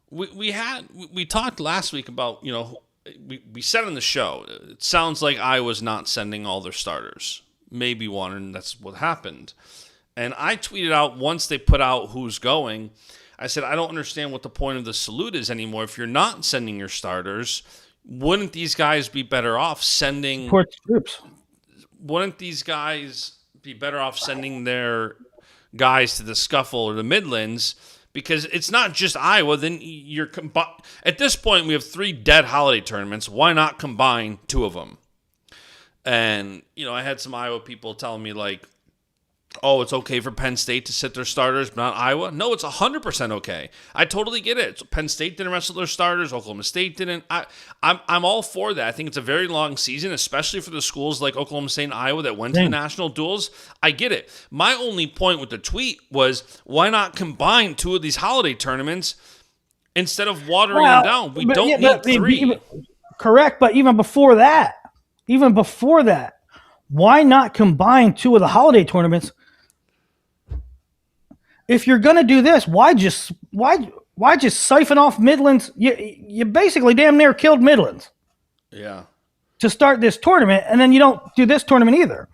we talked last week about, we said on the show, it sounds like Iowa's not sending all their starters. Maybe one, and that's what happened. And I tweeted out once they put out who's going, I said, I don't understand what the point of the salute is anymore. If you're not sending your starters, wouldn't these guys be better off sending
troops?
Wouldn't these guys be better off sending their guys to the Scuffle or the Midlands? Because it's not just Iowa. Then you're at this point, we have 3 dead holiday tournaments. Why not combine 2 of them? And, I had some Iowa people telling me, like, oh, it's okay for Penn State to sit their starters, but not Iowa. No, it's 100% okay. I totally get it. So Penn State didn't wrestle their starters. Oklahoma State didn't. I'm all for that. I think it's a very long season, especially for the schools like Oklahoma State and Iowa that went to the national duels. I get it. My only point with the tweet was, why not combine two of these holiday tournaments instead of watering them down? We don't need three.
Correct, but even before that, why not combine two of the holiday tournaments? If you're going to do this, why just siphon off Midlands? You basically damn near killed Midlands.
Yeah.
To start this tournament, and then you don't do this tournament either.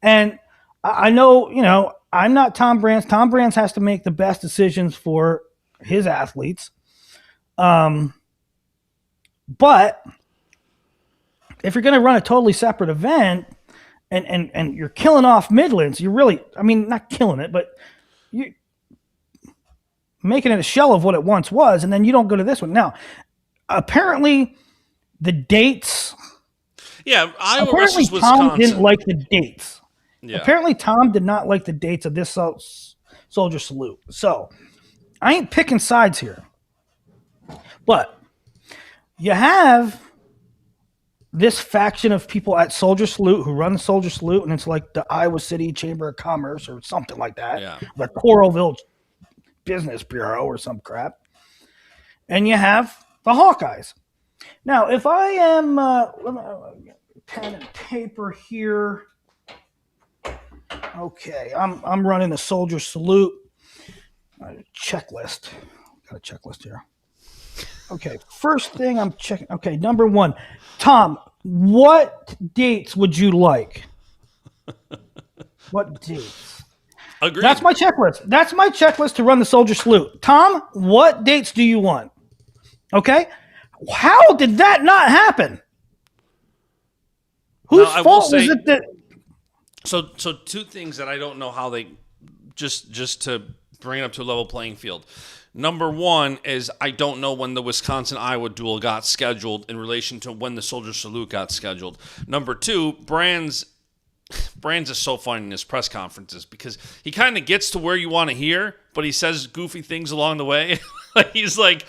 And I know, I'm not Tom Brands. Tom Brands has to make the best decisions for his athletes. But if you're going to run a totally separate event and you're killing off Midlands, you're really, not killing it, but you making it a shell of what it once was, and then you don't go to this one. Now, apparently the dates.
Yeah, Iowa
apparently
versus
Tom
Wisconsin.
didn't like the dates.
Yeah.
Apparently Tom did not like the dates of this Soldier Salute. So I ain't picking sides here. But you have this faction of people at Soldier Salute who run the Soldier Salute, and it's like the Iowa City Chamber of Commerce or something like that.
Yeah.
The Coralville Business Bureau or some crap. And you have the Hawkeyes. Now, if I am pen and paper here. Okay, I'm running a Soldier Salute checklist. Got a checklist here. Okay, first thing I'm checking. Okay, number one. Tom, what dates would you like? What dates?
Agreed.
That's my checklist. That's my checklist to run the Soldier Salute. Tom, what dates do you want? Okay? How did that not happen? Whose fault was it that...
So two things that I don't know how they... Just to bring it up to a level playing field. Number one is I don't know when the Wisconsin-Iowa duel got scheduled in relation to when the Soldier Salute got scheduled. Number two, Brands is so funny in his press conferences because he kind of gets to where you want to hear, but he says goofy things along the way. He's like,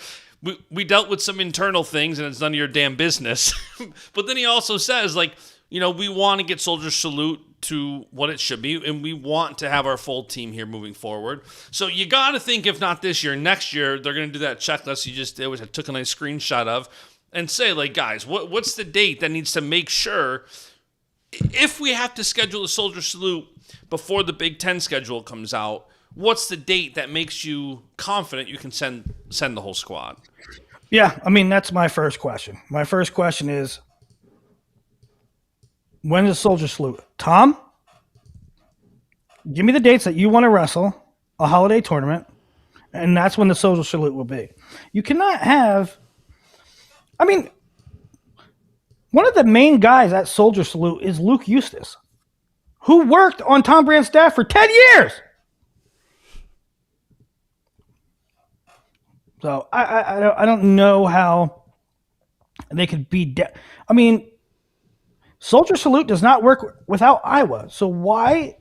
we dealt with some internal things and it's none of your damn business. But then he also says, we want to get Soldier Salute to what it should be, and we want to have our full team here moving forward. So you got to think, if not this year, next year, they're going to do that checklist I took a nice screenshot of and say, guys, what's the date that needs to make sure, if we have to schedule a Soldier Salute before the Big Ten schedule comes out, what's the date that makes you confident you can send the whole squad?
Yeah, that's my first question. My first question is, when is Soldier Salute? Tom, give me the dates that you want to wrestle a holiday tournament, and that's when the Soldier Salute will be. You cannot have... one of the main guys at Soldier Salute is Luke Eustace, who worked on Tom Brand's staff for 10 years. So I don't know how they could be... Soldier Salute does not work without Iowa. So why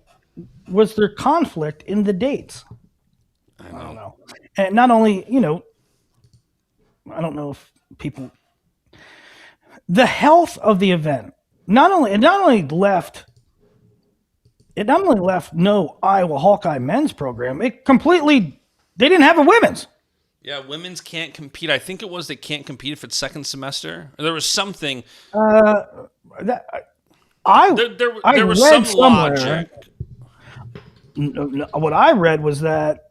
was there conflict in the dates? I don't know. And not only, I don't know if people... The health of the event not only left no Iowa Hawkeye men's program. They didn't have a women's.
Yeah, women's can't compete. I think it was they can't compete if it's second semester. There was something.
There was some logic. What I read was that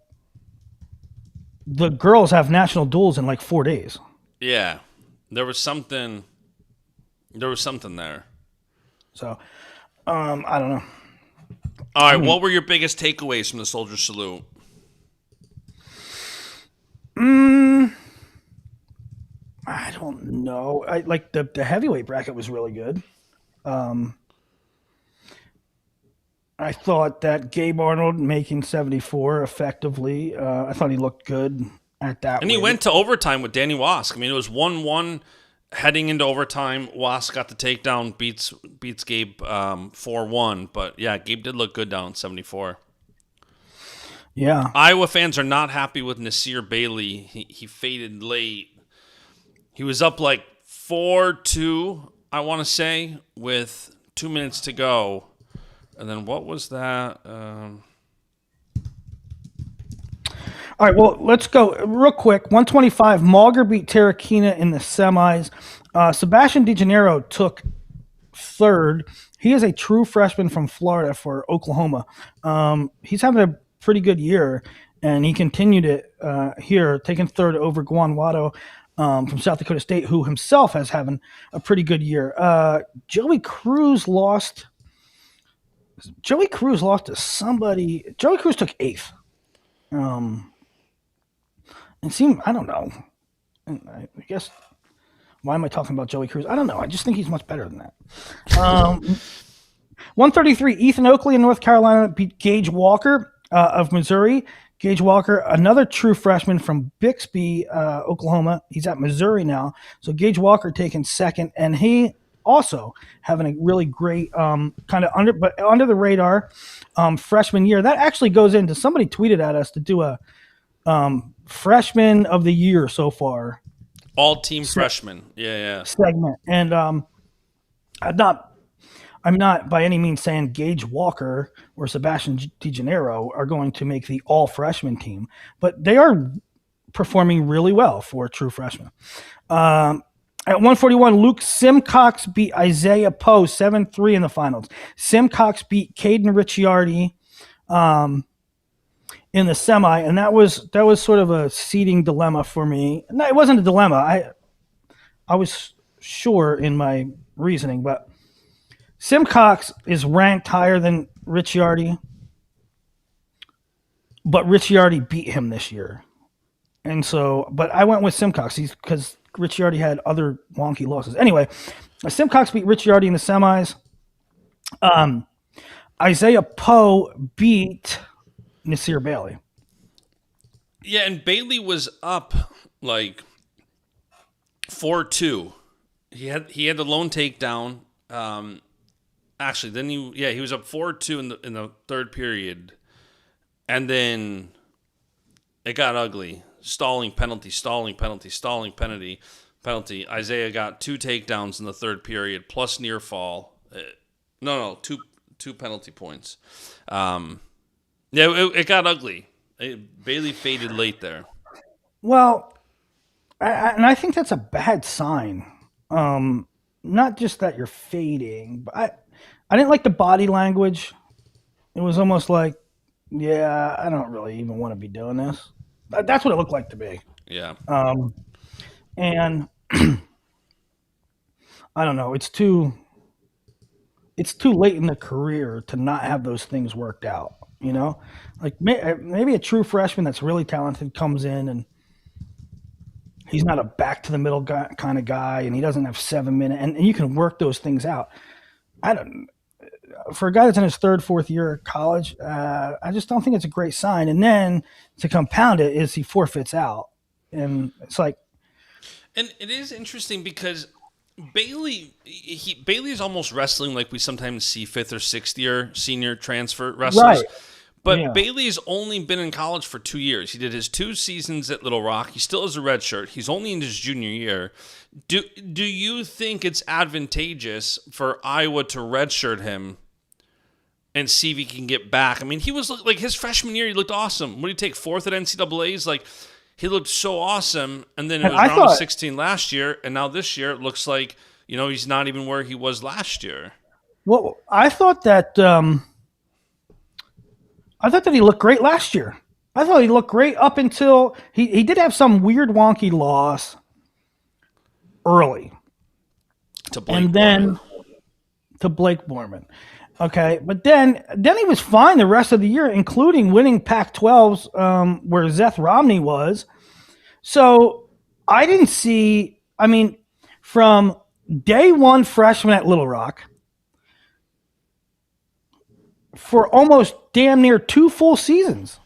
the girls have national duels in 4 days.
Yeah, there was something. There was something there.
So, I don't know.
All right, what were your biggest takeaways from the Soldier Salute?
I don't know. The heavyweight bracket was really good. I thought that Gabe Arnold making 74 effectively. I thought he looked good at that.
And he went to overtime with Danny Wask. It was 1-1 heading into overtime. Wask got the takedown, beats Gabe 4-1. But yeah, Gabe did look good down at 74.
Yeah.
Iowa fans are not happy with Nasir Bailey. He faded late. He was up like 4-2, I want to say, with 2 minutes to go. And then what was that?
All right, well, let's go real quick. 125, Mauger beat Terrakina in the semis. Sebastian DeGennaro took third. He is a true freshman from Florida for Oklahoma. He's having a pretty good year, and he continued it here, taking third over Guanajuato from South Dakota State, who himself has having a pretty good year. Joey Cruz lost to somebody. Joey Cruz took eighth. It seemed, I don't know. I guess, why am I talking about Joey Cruz? I don't know. I just think he's much better than that. 133, Ethan Oakley in North Carolina beat Gage Walker of Missouri. Gage Walker, another true freshman from Bixby, Oklahoma. He's at Missouri now. So Gage Walker taking second, and he also having a really great kind of under the radar freshman year. That actually goes into, somebody tweeted at us to do a freshman of the year so far.
All team freshmen. Yeah.
Segment. And I'm not by any means saying Gage Walker or Sebastian DeGennaro are going to make the all freshman team, but they are performing really well for true freshmen. At 141, Luke Simcox beat Isaiah Poe 7-3 in the finals. Simcox beat Caden Ricciardi in the semi, and that was sort of a seeding dilemma for me. No, it wasn't a dilemma. I was sure in my reasoning, but Simcox is ranked higher than Ricciardi, but Ricciardi beat him this year. And so, but I went with Simcox because Ricciardi had other wonky losses. Anyway, Simcox beat Ricciardi in the semis. Isaiah Poe beat Nasir Bailey.
Yeah, and Bailey was up like 4-2. He had the lone takedown. Actually, then he was up 4-2 in the third period, and then it got ugly. Stalling penalty. Isaiah got 2 takedowns in the third period plus near fall. Two penalty points. It got ugly. Bailey faded late there.
Well, I think that's a bad sign. Not just that you're fading, but I didn't like the body language. It was almost like, yeah, I don't really even want to be doing this. That's what it looked like to me.
Yeah.
And I don't know. It's too late in the career to not have those things worked out. You know, like maybe a true freshman that's really talented comes in and he's not a back to the middle guy, kind of guy, and he doesn't have 7 minutes, and you can work those things out. For a guy that's in his third, fourth year of college, I just don't think it's a great sign. And then to compound it is he forfeits out, and it's like,
and it is interesting because Bailey is almost wrestling like we sometimes see 5th or 6th year senior transfer wrestlers.
Right.
But
Yeah.
Bailey's only been in college for 2 years. He did his 2 seasons at Little Rock. He still has a red shirt. He's only in his junior year. Do you think it's advantageous for Iowa to redshirt him and see if he can get back? I mean, he was like his freshman year, he looked awesome. What did he take, 4th at NCAAs? Like, he looked so awesome. And then it was round of 16 last year, and now this year it looks like, he's not even where he was last year.
Well, I thought that he looked great last year. I thought he looked great up until he did have some weird wonky loss early.
To Blake
and then
Borman.
To Blake Borman. Okay, but then he was fine the rest of the year, including winning Pac-12s where Zeth Romney was. So I didn't see, from day one freshman at Little Rock, for almost damn near 2 full seasons,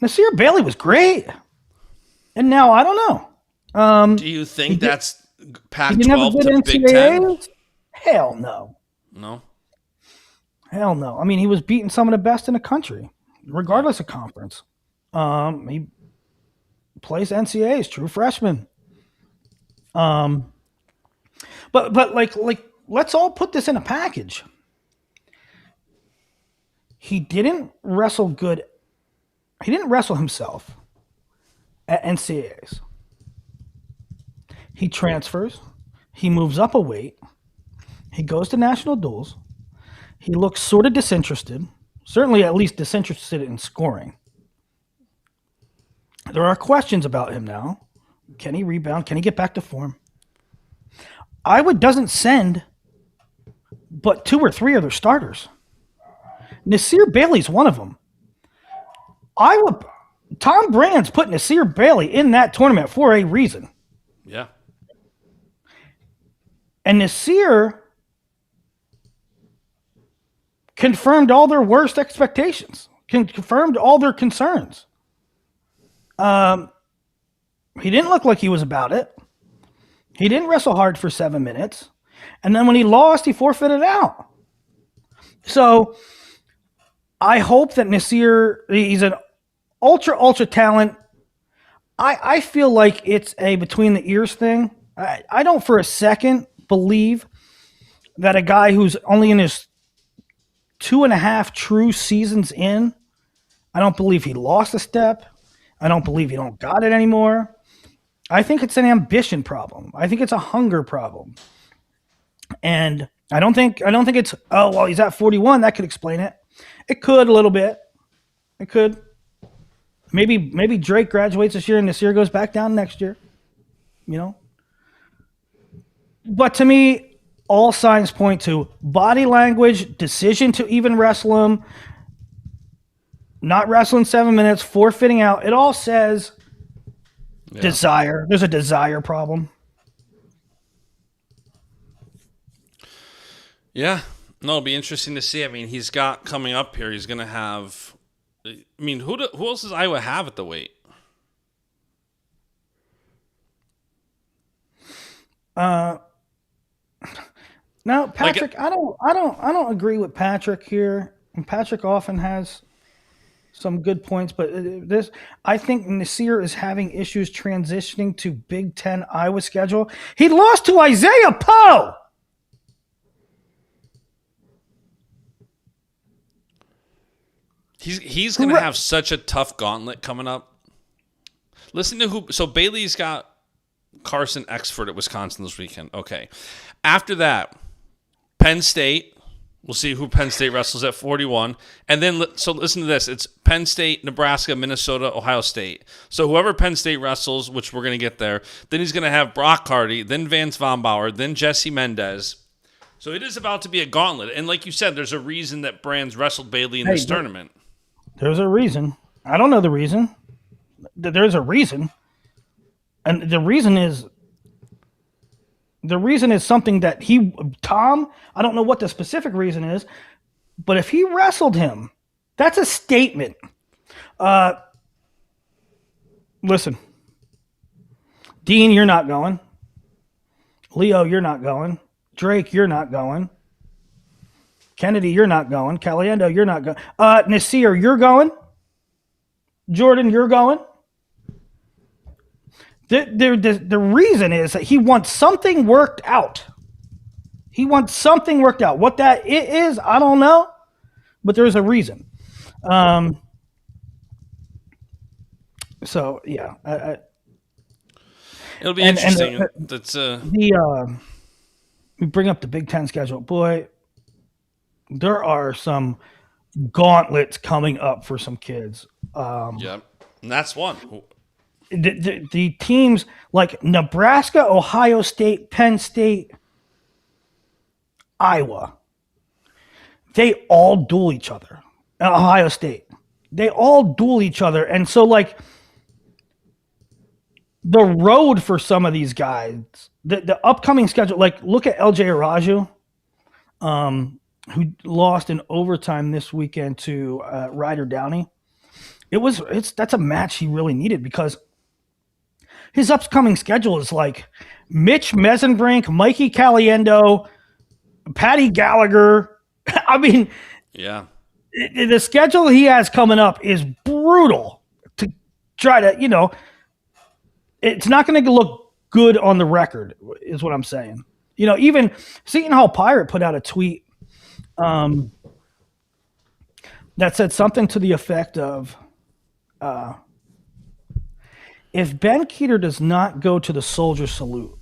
Nasir Bailey was great. And now I don't know.
Do you think that's Pac-12 to Big Ten?
Hell no.
No?
Hell no. He was beating some of the best in the country. regardless of conference. He plays NCAAs, true freshman. But like let's all put this in a package. He didn't wrestle good. He didn't wrestle himself at NCAAs. He transfers. He moves up a weight. He goes to national duels. He looks sort of disinterested, certainly at least disinterested in scoring. There are questions about him now. Can he rebound? Can he get back to form? Iowa doesn't send but 2 or 3 of their starters. Nasir Bailey's one of them. Tom Brand's put Nasir Bailey in that tournament for a reason.
Yeah.
And Nasir confirmed all their worst expectations, confirmed all their concerns. He didn't look like he was about it. He didn't wrestle hard for 7 minutes. And then when he lost, he forfeited out. So I hope that Nasir, he's an ultra talent. I feel like it's a between the ears thing. I don't for a second believe that a guy who's only in his 2.5 true seasons in, I don't believe he lost a step. I don't believe he don't got it anymore. I think it's an ambition problem. I think it's a hunger problem. And I don't think it's, oh, well, he's at 41. That could explain it. It could a little bit. It could. Maybe Drake graduates this year and Nasir goes back down next year. You know? But to me, all signs point to body language, decision to even wrestle him, not wrestling 7 minutes, forfeiting out. It all says desire. There's a desire problem.
Yeah. No, it'll be interesting to see. I mean, he's got coming up here, he's going to have, I mean, who else does Iowa have at the weight?
Now, Patrick, I don't agree with Patrick here. And Patrick often has some good points, but I think Nasir is having issues transitioning to Big Ten Iowa schedule. He lost to Isaiah Poe.
He's going to have such a tough gauntlet coming up. Listen to who. So Bailey's got Carson Exford at Wisconsin this weekend. Okay. After that, Penn State. We'll see who Penn State wrestles at 41. And then, so listen to this. It's Penn State, Nebraska, Minnesota, Ohio State. So whoever Penn State wrestles, which we're going to get there, then he's going to have Brock Hardy, then Vance Von Bauer, then Jesse Mendez. So it is about to be a gauntlet. And like you said, there's a reason that Brands wrestled Bailey in this tournament.
There's a reason. I don't know the reason. There's a reason. And the reason is something that Tom, I don't know what the specific reason is, but if he wrestled him, that's a statement. Listen, Dean, you're not going. Leo, you're not going. Drake, you're not going. Kennedy, you're not going. Caliendo, you're not going. Nasir, you're going. Jordan, you're going. The reason is that he wants something worked out. He wants something worked out. What that is, I don't know, but there's a reason. So yeah,
it'll be interesting.
We bring up the Big Ten schedule, boy. There are some gauntlets coming up for some kids.
Yep, and that's one.
The teams like Nebraska, Ohio State, Penn State, Iowa, they all duel each other. Ohio State, they all duel each other. And so, like, the road for some of these guys, the upcoming schedule, like, look at LJ Araju, who lost in overtime this weekend to Ryder Downey. That's a match he really needed because his upcoming schedule is like Mitch Mesenbrink, Mikey Caliendo, Patty Gallagher. I mean,
yeah,
The schedule he has coming up is brutal to try to, it's not going to look good on the record, is what I'm saying. Even Seton Hall Pirate put out a tweet that said something to the effect of, if Ben Keeter does not go to the soldier salute,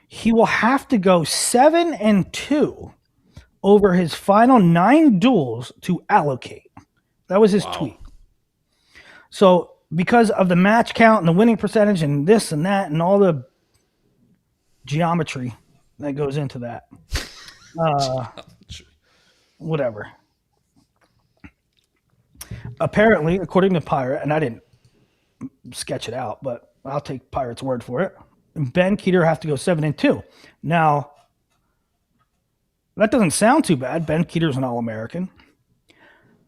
he will have to go 7-2 over his final 9 duels to allocate. That was his tweet. So because of the match count and the winning percentage and this and that and all the geometry that goes into that, whatever. Apparently, according to Pirate, and I didn't sketch it out, but I'll take Pirate's word for it, Ben Keeter have to go 7-2. Now, that doesn't sound too bad. Ben Keeter's an All-American.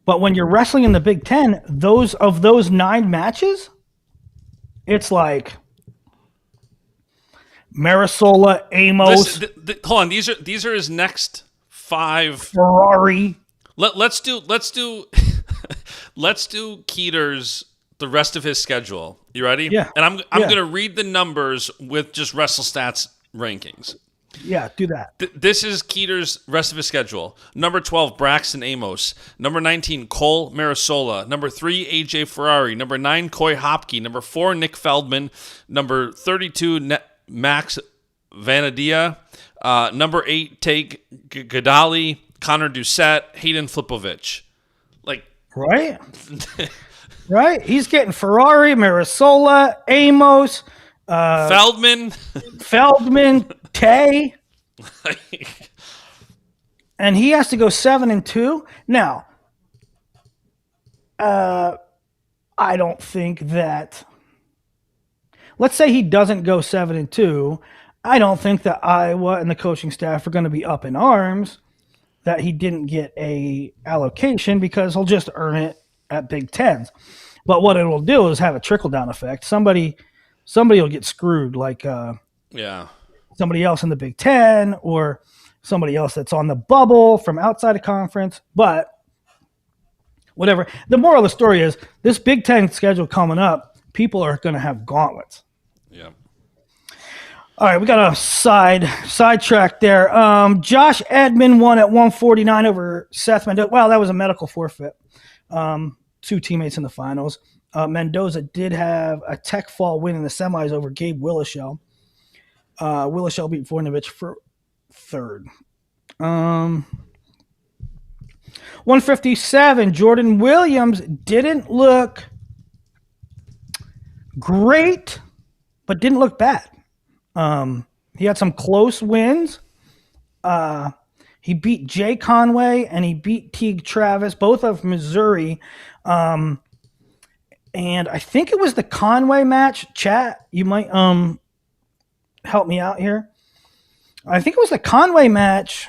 But when you're wrestling in the Big Ten, those 9 matches, it's like Marisola, Amos.
Hold on, these are his next 5.
Ferrari.
Let's do let's do Keeter's the rest of his schedule. You ready?
Yeah.
And I'm gonna read the numbers with just WrestleStats rankings.
Yeah, do that.
This is Keeter's rest of his schedule. Number 12, Braxton Amos. Number 19, Cole Marisola. Number 3, AJ Ferrari. Number 9, Coy Hopke. Number 4, Nick Feldman. Number 32, Max Vanadia. Number 8, Tate Gadali. Connor Doucette. Hayden Flipovich.
Right? Right? He's getting Ferrari, Marisola, Amos,
Feldman,
Tay. And he has to go 7-2. Now, I don't think that. Let's say he doesn't go 7-2. I don't think that Iowa and the coaching staff are going to be up in arms that he didn't get a allocation because he'll just earn it at Big Tens. But what it will do is have a trickle-down effect. Somebody will get screwed, like somebody else in the Big Ten or somebody else that's on the bubble from outside of conference. But whatever. The moral of the story is this Big Ten schedule coming up, people are going to have gauntlets.
Yeah.
All right, we got a sidetrack there. Josh Edmond won at 149 over Seth Mendoza. Well, that was a medical forfeit. 2 teammates in the finals. Mendoza did have a tech fall win in the semis over Gabe Willishell. Willishell beat Vornovich for 3rd. 157, Jordan Williams didn't look great, but didn't look bad. He had some close wins. He beat Jay Conway and he beat Teague Travis, both of Missouri. And I think it was the Conway match. Chat, you might help me out here. I think it was the Conway match.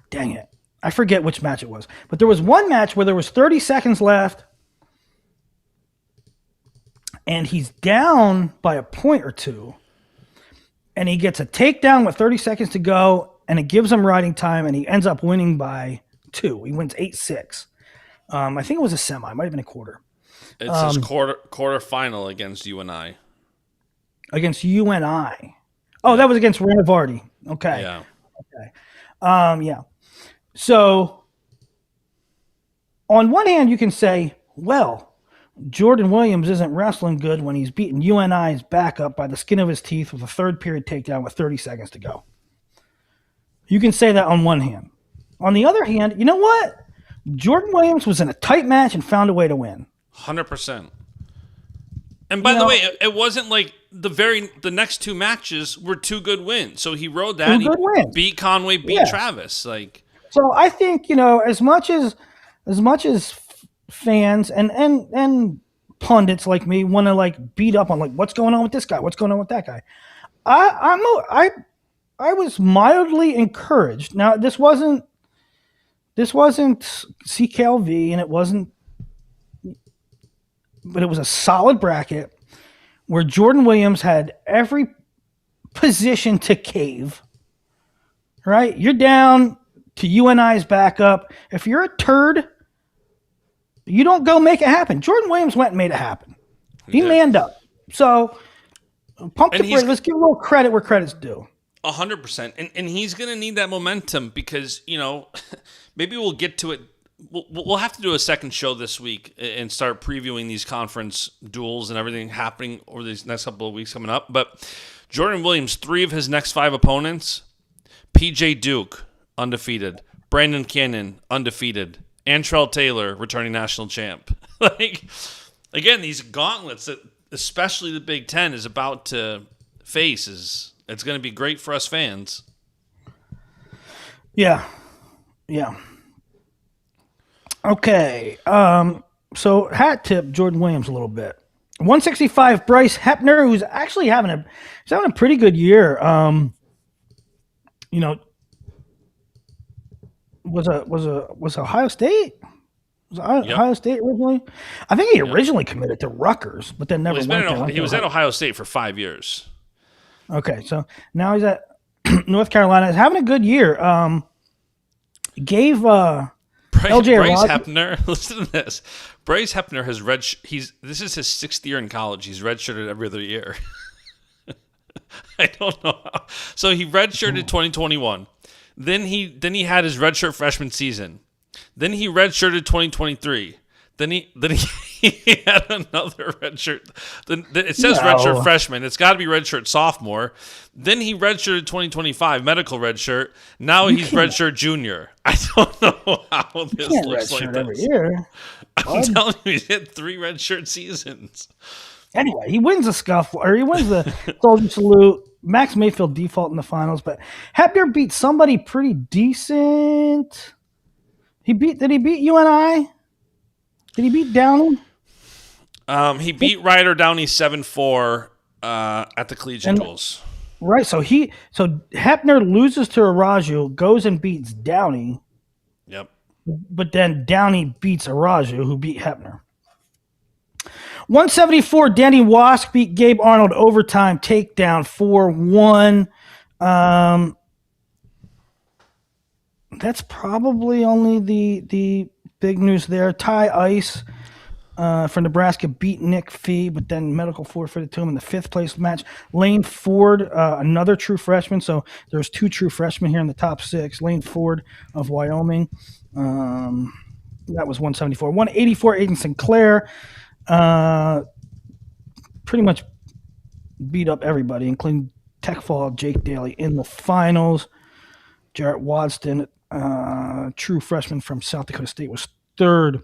Dang it. I forget which match it was. But there was one match where there was 30 seconds left. And he's down by a point or 2. And he gets a takedown with 30 seconds to go. And it gives him riding time. And he ends up winning by 2. He wins 8-6. I think it was a semi. It might have been a quarter.
It's his quarter final against UNI.
Against UNI. Oh, that was against Renovardi. Okay.
Yeah.
Okay. Yeah. So, on one hand, you can say, well, Jordan Williams isn't wrestling good when he's beating UNI's backup by the skin of his teeth with a 3rd period takedown with 30 seconds to go. You can say that on one hand. On the other hand, you know what? Jordan Williams was in a tight match and found a way to win.
100%. And by the way, it wasn't like the next 2 matches were 2 good wins. So he rode that. He beat Conway, beat Travis.
So I think, as much as fans and pundits like me want to beat up on what's going on with this guy, what's going on with that guy. I was mildly encouraged. Now this wasn't CKLV and but it was a solid bracket where Jordan Williams had every position to cave. Right? You're down to UNI's backup. If you're a turd, you don't go make it happen. Jordan Williams went and made it happen. He manned up. So, pump the brakes. Let's give a little credit where credit's due.
100%. And he's going to need that momentum because, maybe we'll get to it. We'll have to do a second show this week and start previewing these conference duels and everything happening over these next couple of weeks coming up. But Jordan Williams, 3 of his next 5 opponents, PJ Duke, undefeated. Brandon Cannon, undefeated. Antrell Taylor, returning national champ. Again, these gauntlets that especially the Big Ten is about to face it's going to be great for us fans.
Yeah. Okay. So hat tip Jordan Williams a little bit. 165 Bryce Hepner, who's actually having a pretty good year. Was Ohio State? Ohio State originally? I think he originally committed to Rutgers, but then never went there.
He was at Ohio State for 5 years.
Okay, so now he's at North Carolina. He's having a good year. Gave LJ
Bryce Hepner. Listen to this. Bryce Hepner has this is his 6th year in college. He's redshirted every other year. I don't know how. So he redshirted 2021. Then he had his redshirt freshman season. Then he redshirted 2023. Then he had another redshirt. It says redshirt freshman. It's got to be redshirt sophomore. Then he redshirted 2025, medical redshirt. Now he's redshirt junior. I don't know how this looks like this.
Every year.
I'm telling you, he's had 3 redshirt seasons.
Anyway, he wins the Scuffle, or he wins the Soldier Salute. Max Mayfield default in the finals, but Hepner beat somebody pretty decent. Did he beat UNI? Did he beat Downey?
He beat Ryder Downey 7-4 at the collegiate duels.
Right, so Hepner loses to Araju, goes and beats Downey.
Yep.
But then Downey beats Araju, who beat Hepner. 174, Danny Wask beat Gabe Arnold overtime takedown 4-1. That's probably only the big news there. Ty Ice for Nebraska beat Nick Fee, but then medical forfeited to him in the 5th place match. Lane Ford, another true freshman. So there's 2 true freshmen here in the top 6. Lane Ford of Wyoming. That was 174. 184, Aiden Sinclair. Pretty much beat up everybody, including Tech Fall Jake Daly in the finals. Jarrett Wadston, true freshman from South Dakota State, was 3rd.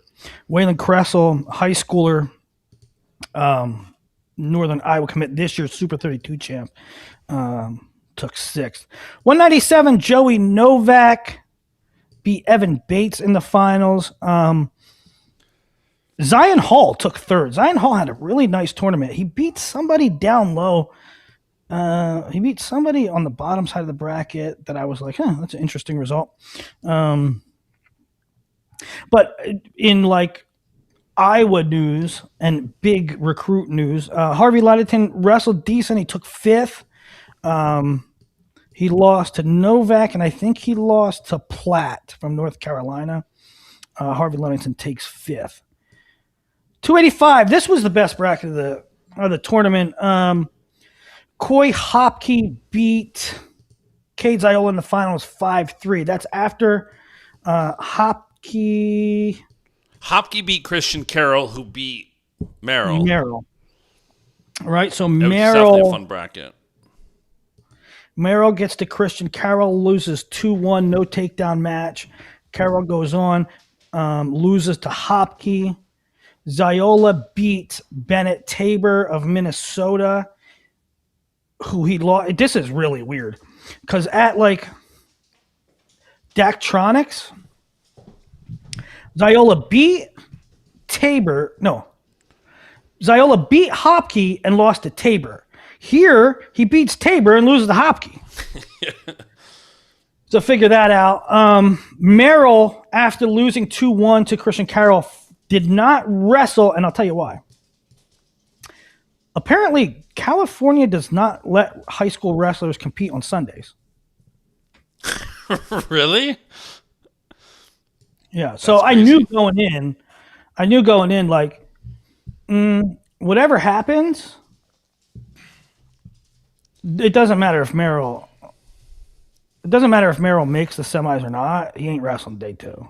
Waylon Kressel, high schooler, Northern Iowa commit this year's Super 32 champ, took 6th. 197, Joey Novak beat Evan Bates in the finals. Zion Hall took 3rd. Zion Hall had a really nice tournament. He beat somebody down low. He beat somebody on the bottom side of the bracket that I was like, that's an interesting result. But in Iowa news and big recruit news, Harvey Ludington wrestled decent. He took 5th. He lost to Novak, and I think he lost to Platt from North Carolina. Harvey Ludington takes 5th. 285. This was the best bracket of the tournament. Coy Hopke beat Cade Ziola in the finals 5-3. That's after Hopke
beat Christian Carroll, who beat Merrill.
Right, so
It was definitely a fun bracket.
Merrill gets to Christian. Carroll loses 2-1, no takedown match. Carroll goes on, loses to Hopke. Ziola beat Bennett Tabor of Minnesota, who he lost. This is really weird because at Daktronics, Ziola beat Ziola beat Hopke and lost to Tabor. Here, he beats Tabor and loses to Hopke. So figure that out. Merrill, after losing 2-1 to Christian Carroll, did not wrestle, and I'll tell you why. apparently California does not let high school wrestlers compete on Sundays.
Really?
Yeah. So I knew going in, like, whatever happens, it doesn't matter if Merrill. It doesn't matter if Merrill makes the semis or not. He ain't wrestling day 2.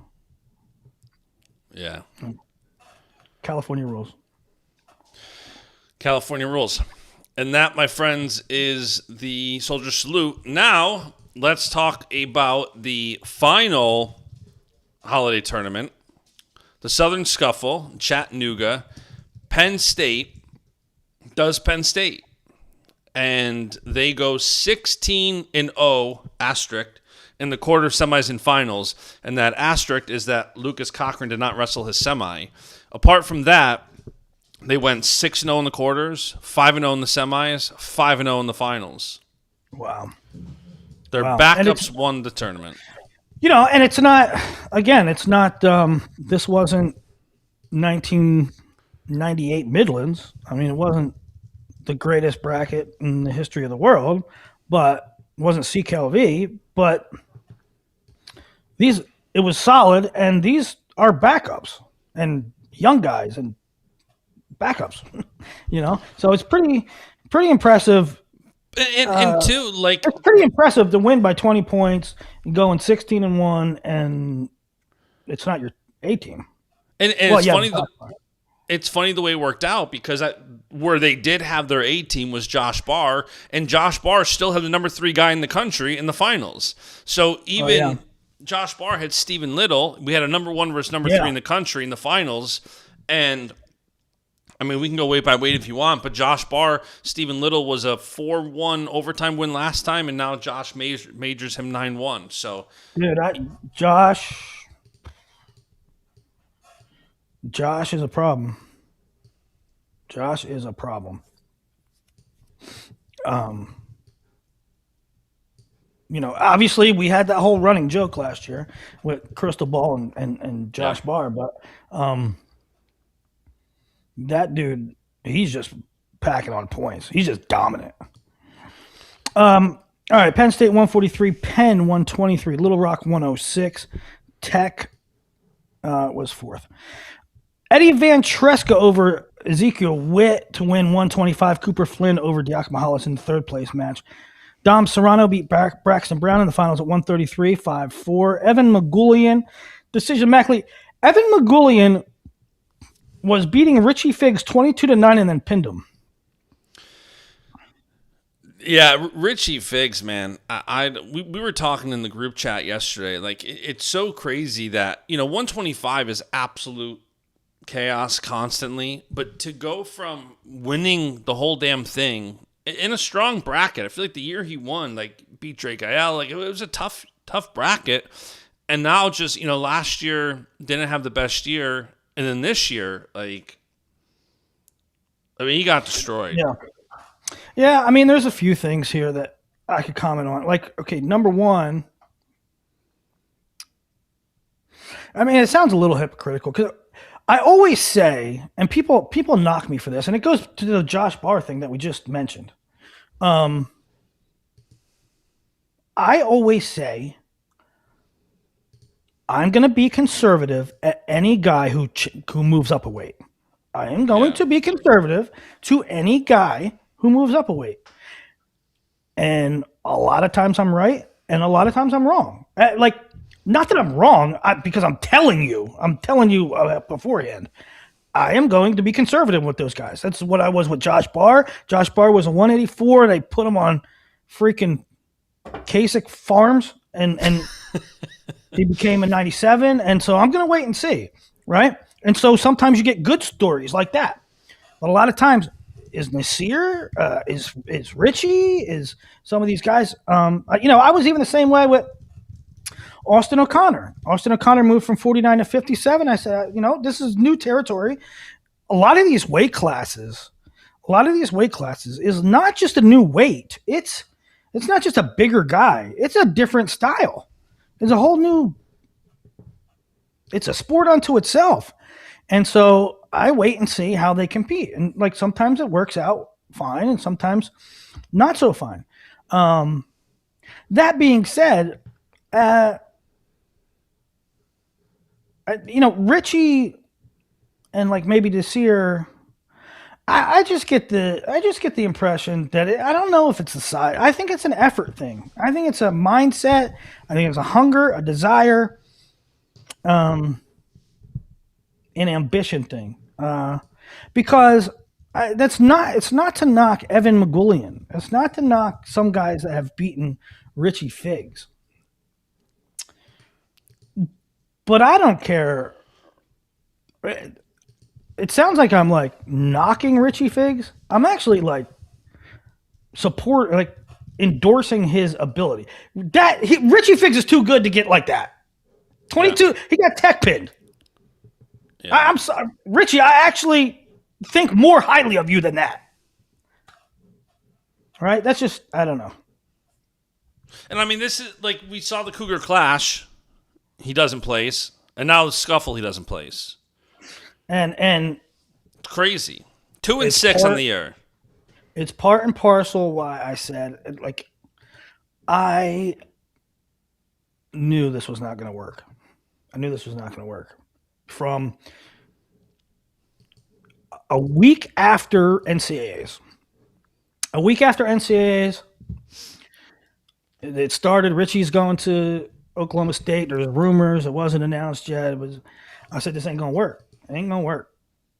Yeah.
California rules.
California rules. And that, my friends, is the Soldier Salute. Now, let's talk about the final holiday tournament. The Southern Scuffle, Chattanooga. Penn State does Penn State. And they go 16-0 asterisk in the quarter, semis, and finals. And that asterisk is that Lucas Cochran did not wrestle his semi. Apart from that, they went 6-0 in the quarters, 5-0 in the semis, 5-0 in the finals.
Wow.
Their backups won the tournament.
And it's not, again, it's not, this wasn't 1998 Midlands. I mean, it wasn't the greatest bracket in the history of the world, but it wasn't CKLV, but it was solid, and these are backups and young guys and backups, so it's pretty impressive.
And two, like,
it's pretty impressive to win by 20 points and going 16-1, and it's not your A team.
And it's funny. It's funny the way it worked out, because where they did have their A team was Josh Barr, and Josh Barr still had the number 3 guy in the country in the finals. So even Josh Barr had Stephen Little. We had a number 1 versus number 3 in the country in the finals, and I mean, we can go weight by weight if you want, but Josh Barr, Stephen Little was a 4-1 overtime win last time, and now Josh majors him 9-1. So,
dude, Josh is a problem. Josh is a problem. Obviously we had that whole running joke last year with Crystal Ball and Josh Barr, but that dude, he's just packing on points. He's just dominant. All right, Penn State 143, Penn 123, Little Rock 106, Tech was 4th. Eddie Van Treska over Ezekiel Witt to win 125. Cooper Flynn over Diakma Hollis in the 3rd place match. Dom Serrano beat Braxton Brown in the finals at 133, 5-4. Evan McGoulian, decision Mackley. Evan McGoulian was beating Richie Figs 22-9 and then pinned him.
Yeah, Richie Figs, man. We were talking in the group chat yesterday. Like, it's so crazy that, 125 is absolute chaos constantly, but to go from winning the whole damn thing in a strong bracket, I feel like the year he won, like, beat Drake IL, like, it was a tough bracket, and now just, last year didn't have the best year, and then this year, like, I mean, he got destroyed.
Yeah, I mean, there's a few things here that I could comment on. Like, okay, number 1, I mean, it sounds a little hypocritical, because I always say, and people knock me for this, and it goes to the Josh Barr thing that we just mentioned. I always say I'm going to be conservative at any guy who moves up a weight. I am going to be conservative to any guy who moves up a weight. And a lot of times I'm right, and a lot of times I'm wrong. Like, not that I'm wrong, because I'm telling you beforehand. I am going to be conservative with those guys. That's what I was with Josh Barr. Josh Barr was a 184, and I put him on freaking Kasich Farms, and he became a 97. And so I'm going to wait and see, right? And so sometimes you get good stories like that. But a lot of times, is Nasir, is Richie, is some of these guys. I was even the same way with Austin O'Connor. Austin O'Connor moved from 49 to 57. I said, this is new territory. A lot of these weight classes is not just a new weight. It's not just a bigger guy. It's a different style. It's a whole new. It's a sport unto itself. And so I wait and see how they compete. And like sometimes it works out fine and sometimes not so fine. That being said, Richie and like maybe Desir, I just get the impression that I don't know if it's the size. I think it's an effort thing. I think it's a mindset. I think it's a hunger, a desire, an ambition thing. Because it's not to knock Evan McGullion. It's not to knock some guys that have beaten Richie Figs. But I don't care. It sounds like I'm like knocking Richie Figs. I'm actually like endorsing his ability. Richie Figs is too good to get like that. 22, yeah. He got tech pinned. Yeah. I'm sorry, Richie. I actually think more highly of you than that. All right, that's just I don't know.
And I mean, this is like we saw the Cougar Clash. He doesn't place, and now the Scuffle he doesn't place. And
it's
crazy. 2-6 on the year.
It's part and parcel why I said like I knew this was not going to work. I knew this was not going to work. From a week after NCAAs. It started. Richie's going to Oklahoma State. There's rumors. It wasn't announced yet. I said, this ain't going to work. It ain't going to work.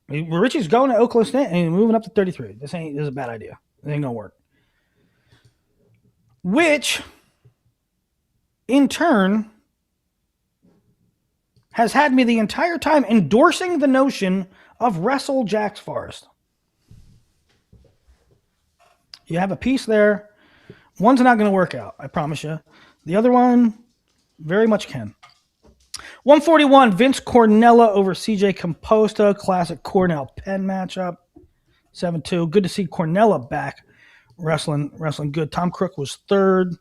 Richie's going to Oklahoma State and he's moving up to 33. This is a bad idea. It ain't going to work. Which, in turn, has had me the entire time endorsing the notion of wrestle Jax Forrest. You have a piece there. One's not going to work out, I promise you. The other one very much can. 141, Vince Cornella over CJ Composta. Classic Cornell-Penn matchup. 7-2. Good to see Cornella back wrestling good. Tom Crook was third.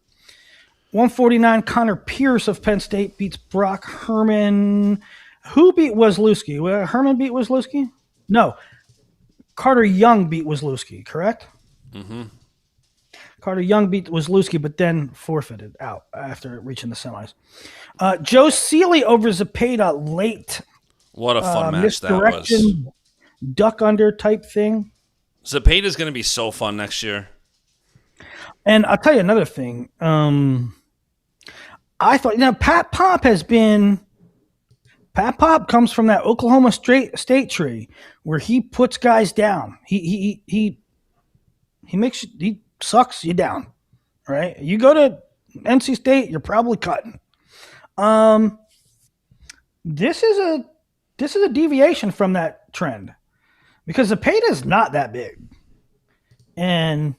149, Connor Pierce of Penn State beats Brock Herman. Who beat Wesluski? Herman beat Wesluski? No. Carter Young beat Wesluski, correct?
Mm-hmm.
Carter Young beat Wesluski, but then forfeited out after reaching the semis. Joe Seeley over Zepeda late.
What a fun match that was.
Duck under type thing.
Zepeda's going to be so fun next year.
And I'll tell you another thing. I thought, Pat Pop comes from that Oklahoma State tree where he puts guys down. He sucks you down, right? You go to NC State, you're probably cutting. This is a deviation from that trend because Zepeda is not that big, and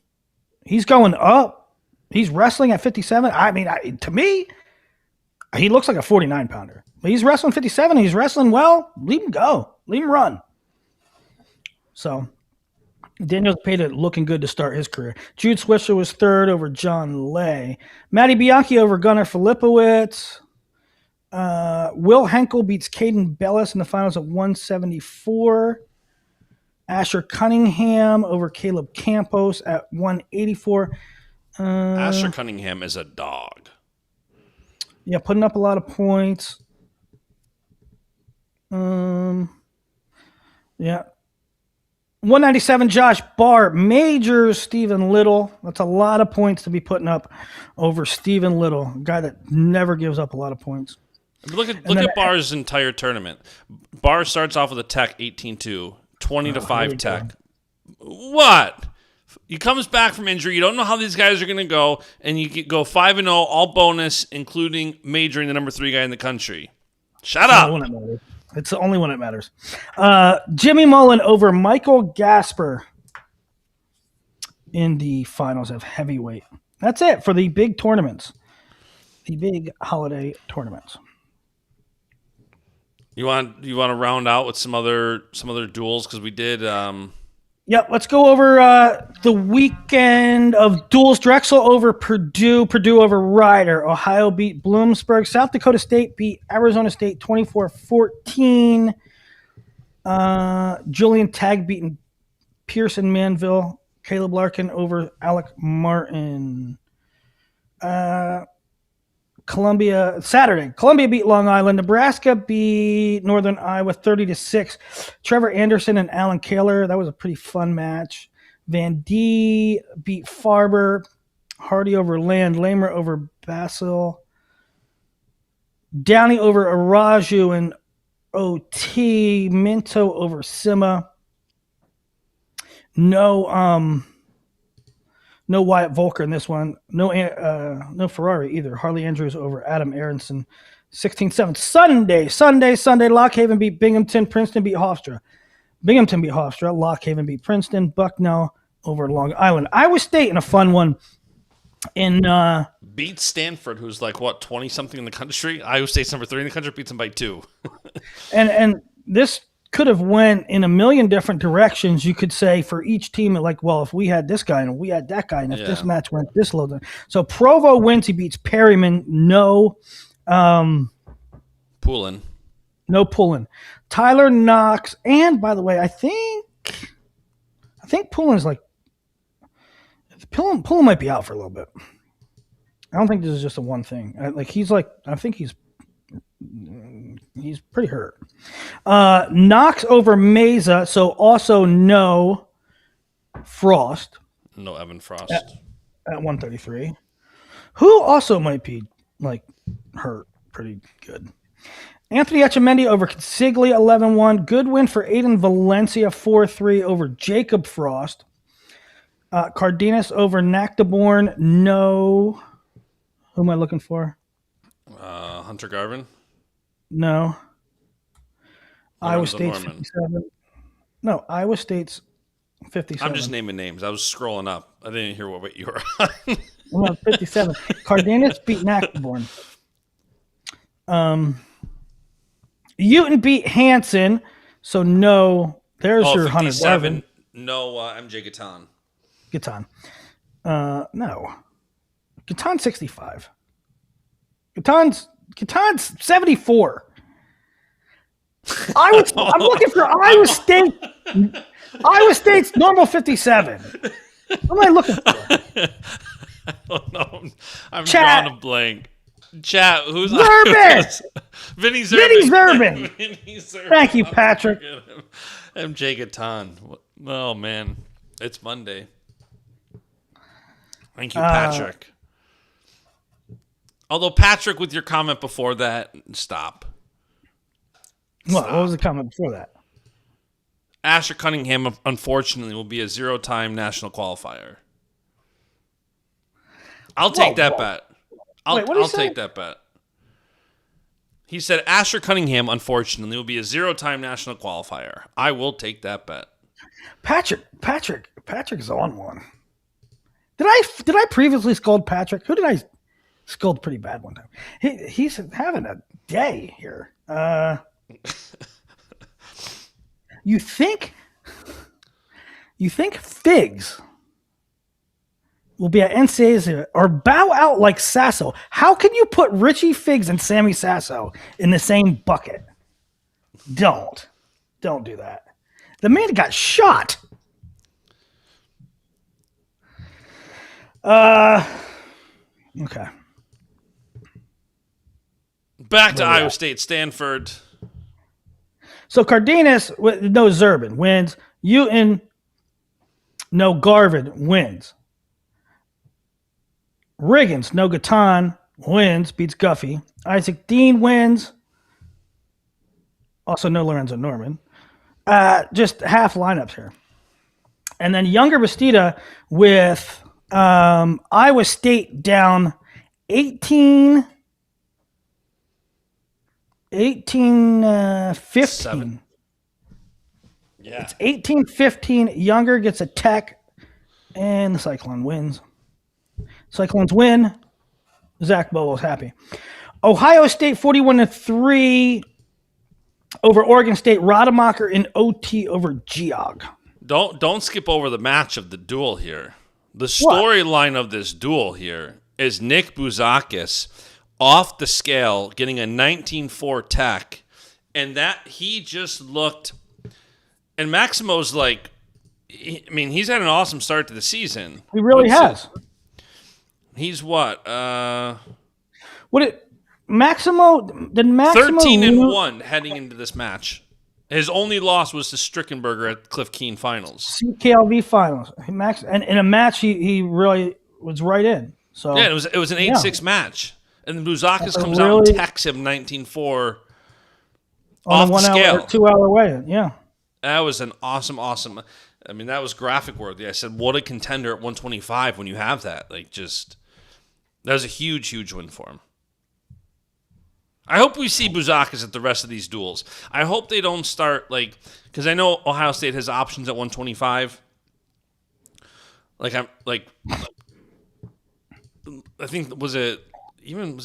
he's going up. He's wrestling at 57. I mean, to me, he looks like a 49-pounder. But he's wrestling 57. He's wrestling well. Leave him go. Leave him run. So Daniel Zepeda looking good to start his career. Jude Swisher was third over John Lay. Matty Bianchi over Gunnar Filipowicz. Will Henkel beats Caden Bellis in the finals at 174. Asher Cunningham over Caleb Campos at 184.
Asher Cunningham is a dog.
Yeah, putting up a lot of points. Yeah. 197, Josh Barr. Majors, Stephen Little. That's a lot of points to be putting up over Stephen Little, a guy that never gives up a lot of points.
Look at Barr's entire tournament. Barr starts off with a tech 18-2, 20-5 tech. What? He comes back from injury. You don't know how these guys are going to go, and you go 5-0, all bonus, including majoring the number 3 guy in the country. Shut up.
It's the only one that matters. Jimmy Mullen over Michael Gasper in the finals of heavyweight. That's it for the big tournaments, the big holiday tournaments.
You want to round out with some other duels because we did.
Yep, let's go over the weekend of duels. Drexel over Purdue. Purdue over Rider. Ohio beat Bloomsburg. South Dakota State beat Arizona State 24-14. Julian Tagg beating Pearson Manville Caleb Larkin over Alec Martin. Columbia beat Long Island. Nebraska beat Northern Iowa 30-6. Trevor Anderson and Alan Kaler. That was a pretty fun match. Van D beat Farber. Hardy over Land. Lamer over Basil. Downey over Araju and OT. Minto over Sima. No Wyatt Volker in this one. No Ferrari either. Harley Andrews over Adam Aronson. 16-7. Sunday. Lockhaven beat Binghamton. Princeton beat Hofstra. Lockhaven beat Princeton. Bucknell over Long Island. Iowa State in a fun one.
Beat Stanford, who's like, 20-something in the country? Iowa State's number 3 in the country, beats them by 2.
and this could have went in a million different directions. You could say for each team, like, well, if we had this guy and we had that guy, and if this match went this low, so Provo wins. He beats Perryman. No
Poulin.
Tyler Knox, and by the way, I think Poulin's like Poulin might be out for a little bit. I don't think this is just a one thing. I think he's pretty hurt. Knox over Mesa, so also no Frost.
No Evan Frost.
At 133. Who also might be hurt pretty good. Anthony Etchemendy over Consigli 11-1. Good win for Aiden Valencia 4-3 over Jacob Frost. Cardenas over Nactaborn. No. Who am I looking for?
Hunter Garvin.
No. Iowa State's 57. No, Iowa State's 57.
I'm just naming names. I was scrolling up. I didn't hear what you were on.
Well, 57. Cardenas beat Nactaborn. Uten beat Hansen. So no. There's your
57. No, MJ Gatan.
No. Gatan's 65. Gatan's 74. I'm looking for Iowa State. Iowa State's normal 57. What am I looking for?
I don't know. I'm
Chat.
drawing a blank. Chat, who's
Zerbin?
Vinny Zerbin.
Vinny Zerbin. Thank you, Patrick.
MJ Gatan. Oh, man. It's Monday. Thank you, Patrick. Although, Patrick, with your comment before that, stop.
What was the comment before that?
Asher Cunningham, unfortunately, will be a 0-time national qualifier. I'll take that bet. I'll take that bet. He said Asher Cunningham, unfortunately, will be a 0-time national qualifier. I will take that bet.
Patrick's on one. Did I previously scold Patrick? Who did I scold pretty bad one time? He's having a day here. You think Figs will be at NCAAs or bow out like Sasso? How can you put Richie Figs and Sammy Sasso in the same bucket? Don't do that. The man got shot. Okay.
Back to Iowa State, Stanford.
So Cardenas, no Zerbin, wins. Uten, no Garvin, wins. Riggins, no Gatan, wins, beats Guffey. Isaac Dean wins. Also no Lorenzo Norman. Just half lineups here. And then Younger Bastida with Iowa State down 15.
7. Yeah.
It's 18-15. Younger gets a tech, and the Cyclone wins. Cyclones win. Zach Bobo's happy. Ohio State 41-3 over Oregon State. Rademacher in OT over Geog.
Don't skip over the match of the duel here. The storyline of this duel here is Nick Bouzakis off the scale, getting a 19-4 tech, and that he just looked. And Maximo's like, he's had an awesome start to the season.
He really has.
He's what?
Maximo
13-1 heading into this match. His only loss was to Strickenberger at Cliff Keen finals.
CKLV finals. And in a match he really was right in. So
yeah, it was an 8-6 match. And Bouzakis comes out and techs him 19-4 off the scale.
2 hour weigh-in. Yeah.
That was an awesome. I mean, that was graphic worthy. I said, what a contender at 125 when you have that. That was a huge win for him. I hope we see Bouzakis at the rest of these duels. I hope they don't start, because I know Ohio State has options at 125. I think, was it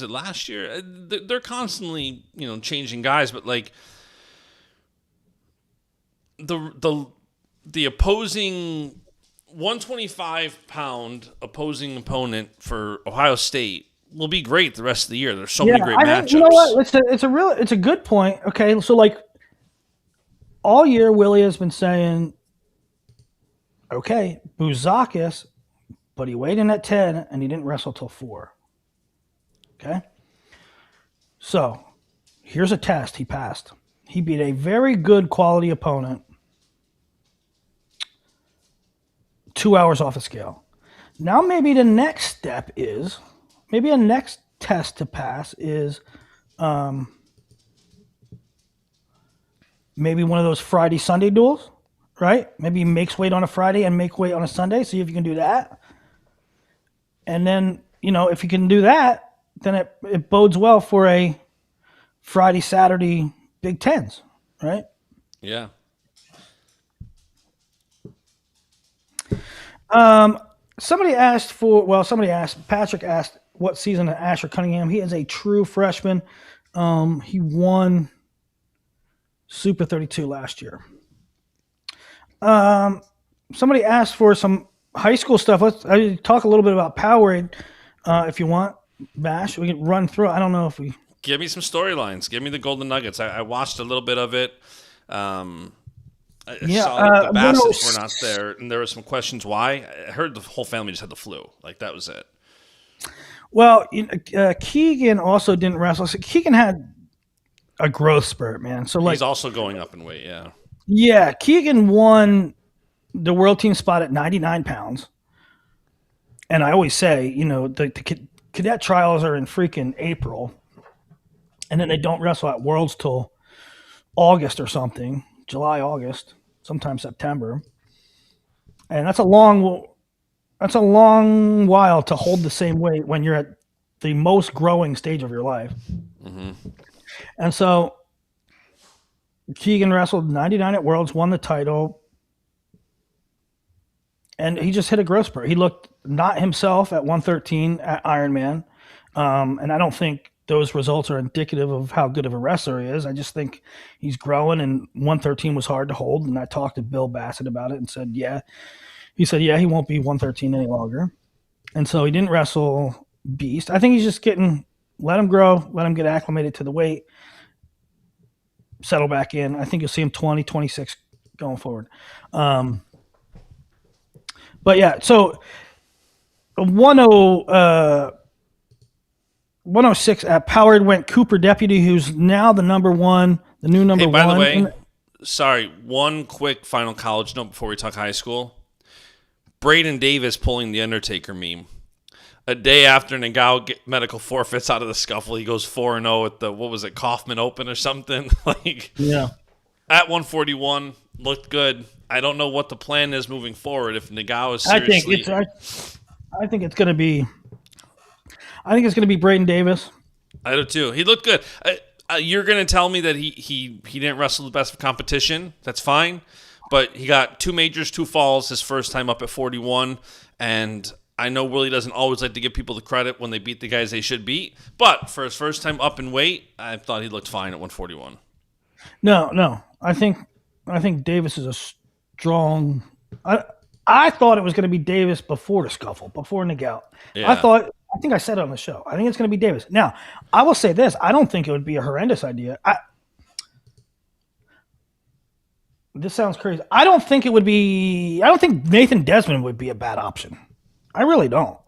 last year? They're constantly, changing guys, but the opposing 125-pound opposing opponent for Ohio State will be great the rest of the year. There's so many great matchups.
You know what? It's a good point. Okay, so all year Willie has been saying, okay, Bouzakis, but he weighed in at 10 and he didn't wrestle till 4. Okay, so here's a test. He passed. He beat a very good quality opponent 2 hours off the scale. Now maybe the next step is, maybe a next test to pass is maybe one of those Friday-Sunday duels, right? Maybe he makes weight on a Friday and make weight on a Sunday, see if you can do that. And then, if you can do that, then it bodes well for a Friday-Saturday Big Tens, right?
Yeah.
Patrick asked what season of Asher Cunningham. He is a true freshman. He won Super 32 last year. Somebody asked for some high school stuff. Let's talk a little bit about Powerade if you want, Bash. We can run through. I don't know if we...
Give me some storylines. Give me the golden nuggets. I watched a little bit of it. I saw the Bassett's were not there, and there were some questions why. I heard the whole family just had the flu. That was it.
Well, Keegan also didn't wrestle. So Keegan had a growth spurt, man. So
he's also going up in weight, yeah.
Yeah, Keegan won the world team spot at 99 pounds. And I always say, the cadet trials are in freaking April. And then they don't wrestle at Worlds till August or something. July, August, sometime September. And that's a long while to hold the same weight when you're at the most growing stage of your life. Mm-hmm. And so Keegan wrestled 99 at Worlds, won the title, and he just hit a growth spurt. He looked not himself at 113 at Ironman, and I don't think those results are indicative of how good of a wrestler he is. I just think he's growing, and 113 was hard to hold, and I talked to Bill Bassett about it and said, yeah. He said, yeah, he won't be 113 any longer. And so he didn't wrestle Beast. I think he's just let him grow, let him get acclimated to the weight, settle back in. I think you'll see him 20, 26 going forward. But yeah, so 106 at Powered went Cooper Deputy, who's now the new number one.
By the way, sorry, one quick final college note before we talk high school. Braeden Davis pulling the Undertaker meme. A day after Nagao medical forfeits out of the Scuffle, he goes 4-0 at the, Kaufman Open or something.
Yeah.
At 141, looked good. I don't know what the plan is moving forward if Nagao is seriously...
I think it's going to be Braeden Davis.
I do too. He looked good. You're going to tell me that he didn't wrestle the best of competition. That's fine. But he got 2 majors, 2 falls his first time up at 41. And I know Willie doesn't always like to give people the credit when they beat the guys they should beat. But for his first time up in weight, I thought he looked fine at 141.
No. I think Davis is a strong... I thought it was going to be Davis before the Scuffle, before Nagao.
Yeah.
I think I said it on the show. I think it's going to be Davis. Now, I will say this. I don't think it would be a horrendous idea. This sounds crazy. I don't think it would be. I don't think Nathan Desmond would be a bad option. I really don't.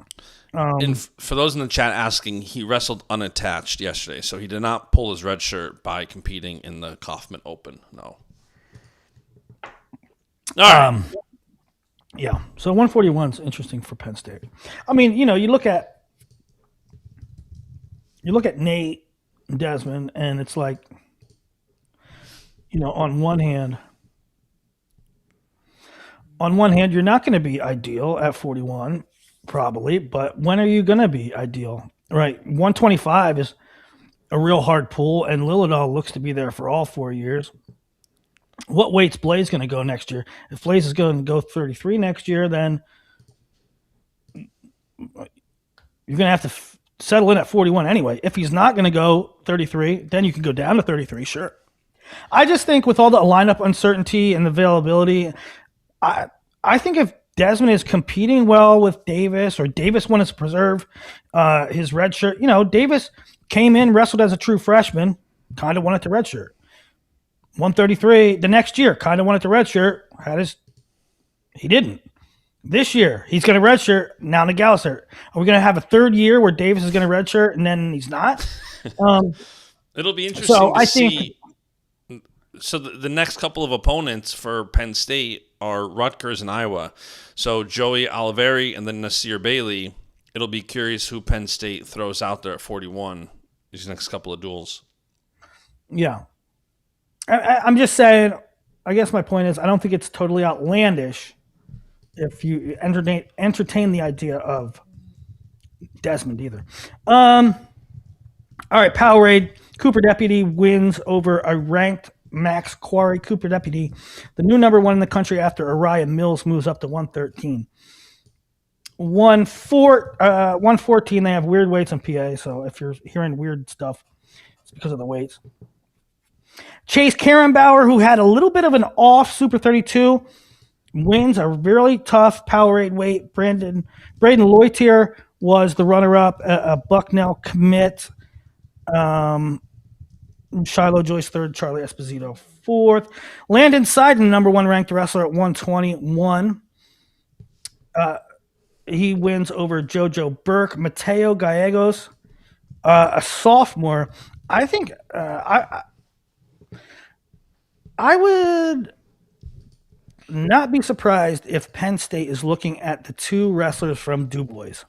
And for those in the chat asking, he wrestled unattached yesterday, so he did not pull his red shirt by competing in the Kaufman Open. No. All right.
Yeah. So 141 is interesting for Penn State. I mean, you look at Nate and Desmond, and it's like, on one hand, you're not going to be ideal at 41, probably, but when are you going to be ideal? Right. 125 is a real hard pull, and Lillidahl looks to be there for all 4 years. What weight's Blaze going to go next year? If Blaze is going to go 33 next year, then you're going to have to settle in at 41 anyway. If he's not going to go 33, then you can go down to 33, sure. I just think with all the lineup uncertainty and availability, I think if Desmond is competing well with Davis, or Davis wanted to preserve his red shirt, Davis came in, wrestled as a true freshman, kind of wanted the red shirt. 133 the next year, kind of wanted the red shirt. He didn't. This year, he's going to red shirt, now the Galliser. Are we going to have a third year where Davis is going to red shirt and then he's not?
It'll be interesting to see. So the next couple of opponents for Penn State are Rutgers and Iowa. So Joey Oliveri and then Nasir Bailey. It'll be curious who Penn State throws out there at 41 these next couple of duels.
Yeah. I'm just saying, I guess my point is, I don't think it's totally outlandish if you entertain the idea of Desmond either. All right, Powerade. Cooper Deputy wins over a ranked Max Quarry. Cooper Deputy, the new number 1 in the country after Araya Mills moves up to 113. 114, they have weird weights in PA, so if you're hearing weird stuff, it's because of the weights. Chase Karenbauer, who had a little bit of an off Super 32, wins a really tough Powerade weight. Braeden Loitier was the runner-up, a Bucknell commit. Shiloh Joyce third, Charlie Esposito fourth. Landon Seiden, number 1 ranked wrestler at 121. He wins over JoJo Burke. Mateo Gallegos, a sophomore. I think I would not be surprised if Penn State is looking at the 2 wrestlers from Dubois,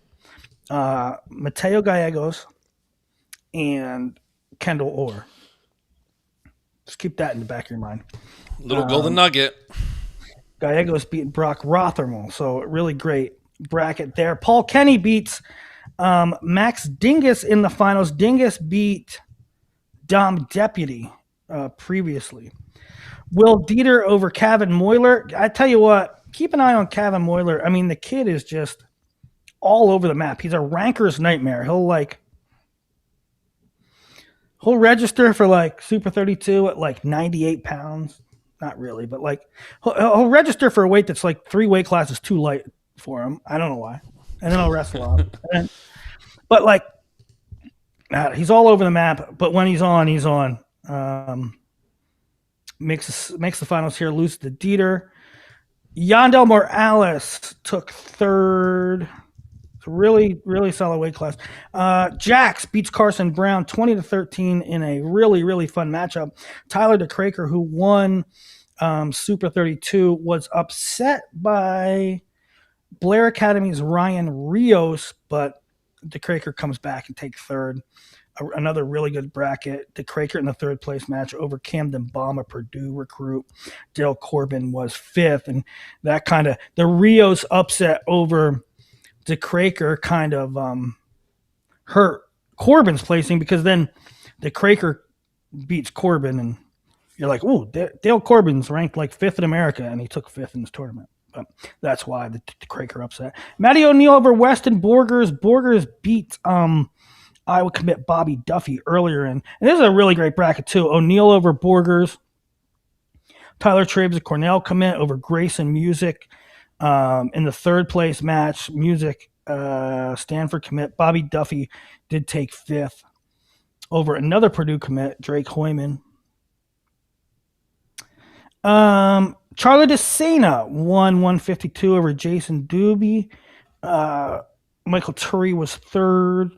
Mateo Gallegos and Kendall Orr. Just keep that in the back of your mind.
Little golden nugget.
Gallegos beat Brock Rothermel, so really great bracket there. Paul Kenny beats Max Dingus in the finals. Dingus beat Dom Deputy previously. Will Dieter over Kevin Moyler. I tell you what, keep an eye on Kevin Moyler. I mean, the kid is just all over the map. He's a ranker's nightmare. He'll register for Super 32 at 98 pounds. Not really, but he'll register for a weight that's 3 weight classes too light for him. I don't know why. And then he'll wrestle on. But he's all over the map. But when he's on, he's on. Makes the finals here, loses to Dieter. Yandel Morales took third. It's a really, really solid weight class. Jax beats Carson Brown 20-13 in a really, really fun matchup. Tyler DeCraker, who won Super 32, was upset by Blair Academy's Ryan Rios, but DeCraker comes back and takes third. Another really good bracket. DeCraker in the third place match over Camden Baum, a Purdue recruit. Dale Corbin was fifth, and that the Rios upset over DeCraker kind of hurt Corbin's placing, because then DeCraker beats Corbin, and you're like, ooh, Dale Corbin's ranked 5th in America, and he took 5th in this tournament. But that's why the DeCraker upset. Matty O'Neill over Weston Borgers. Borgers beat Iowa commit Bobby Duffy earlier in. And this is a really great bracket, too. O'Neill over Borgers. Tyler Traves, a Cornell commit, over Grayson Music. In the third place match, Music, Stanford commit. Bobby Duffy did take 5th over another Purdue commit, Drake Hoyman. Charlie DeSena won 152 over Jason Doobie. Michael Turry was third.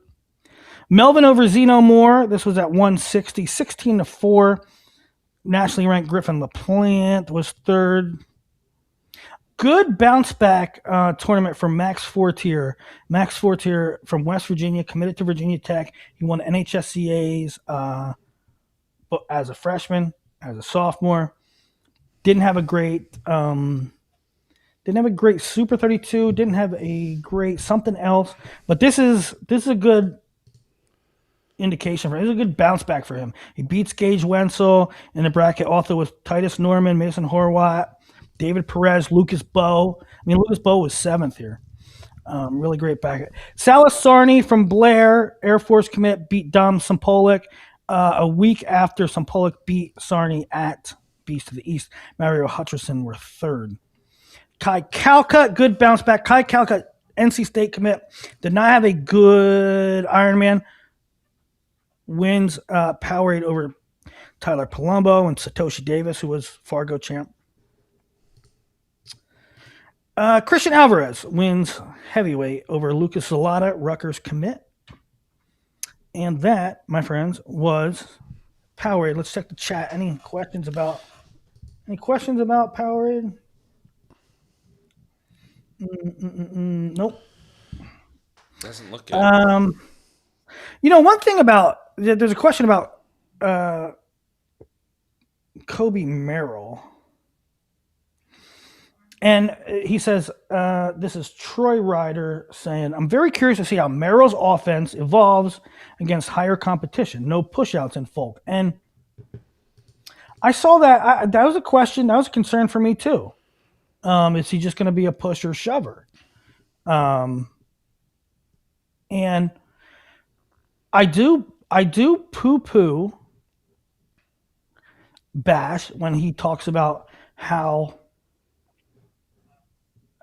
Melvin over Zeno Moore. This was at 160, 16-4. Nationally ranked Griffin LaPlante was third. Good bounce back tournament for Max Fortier. Max Fortier from West Virginia, committed to Virginia Tech. He won NHSCA's as a freshman, as a sophomore. Didn't have a great Super 32. Didn't have a great something else. But this is a good indication for him. It's a good bounce back for him. He beats Gage Wenzel in the bracket, also with Titus Norman, Mason Horwat, David Perez, Lucas Bowe. I mean, Lucas Bowe was seventh here. Really great back. Salas Sarni from Blair, Air Force commit, beat Dom Sampolik a week after Sampolik beat Sarni at Beast of the East. Mario Hutcherson were third. Kai Calcutt, good bounce back. Kai Calcutt, NC State commit, did not have a good Ironman. Wins Powerade over Tyler Palumbo and Satoshi Davis, who was Fargo champ. Christian Alvarez wins heavyweight over Lucas Zalata, Rutgers commit. And that, my friends, was Powerade. Let's check the chat. Any questions about Powerade? Nope.
Doesn't look good.
One thing about there's a question about Kobe Merrill. And he says, this is Troy Ryder saying, I'm very curious to see how Merrill's offense evolves against higher competition. No push-outs in Folk. And I saw that. That was a question. That was a concern for me, too. Is he just going to be a pusher shover? And I do poo-poo Bash when he talks about how,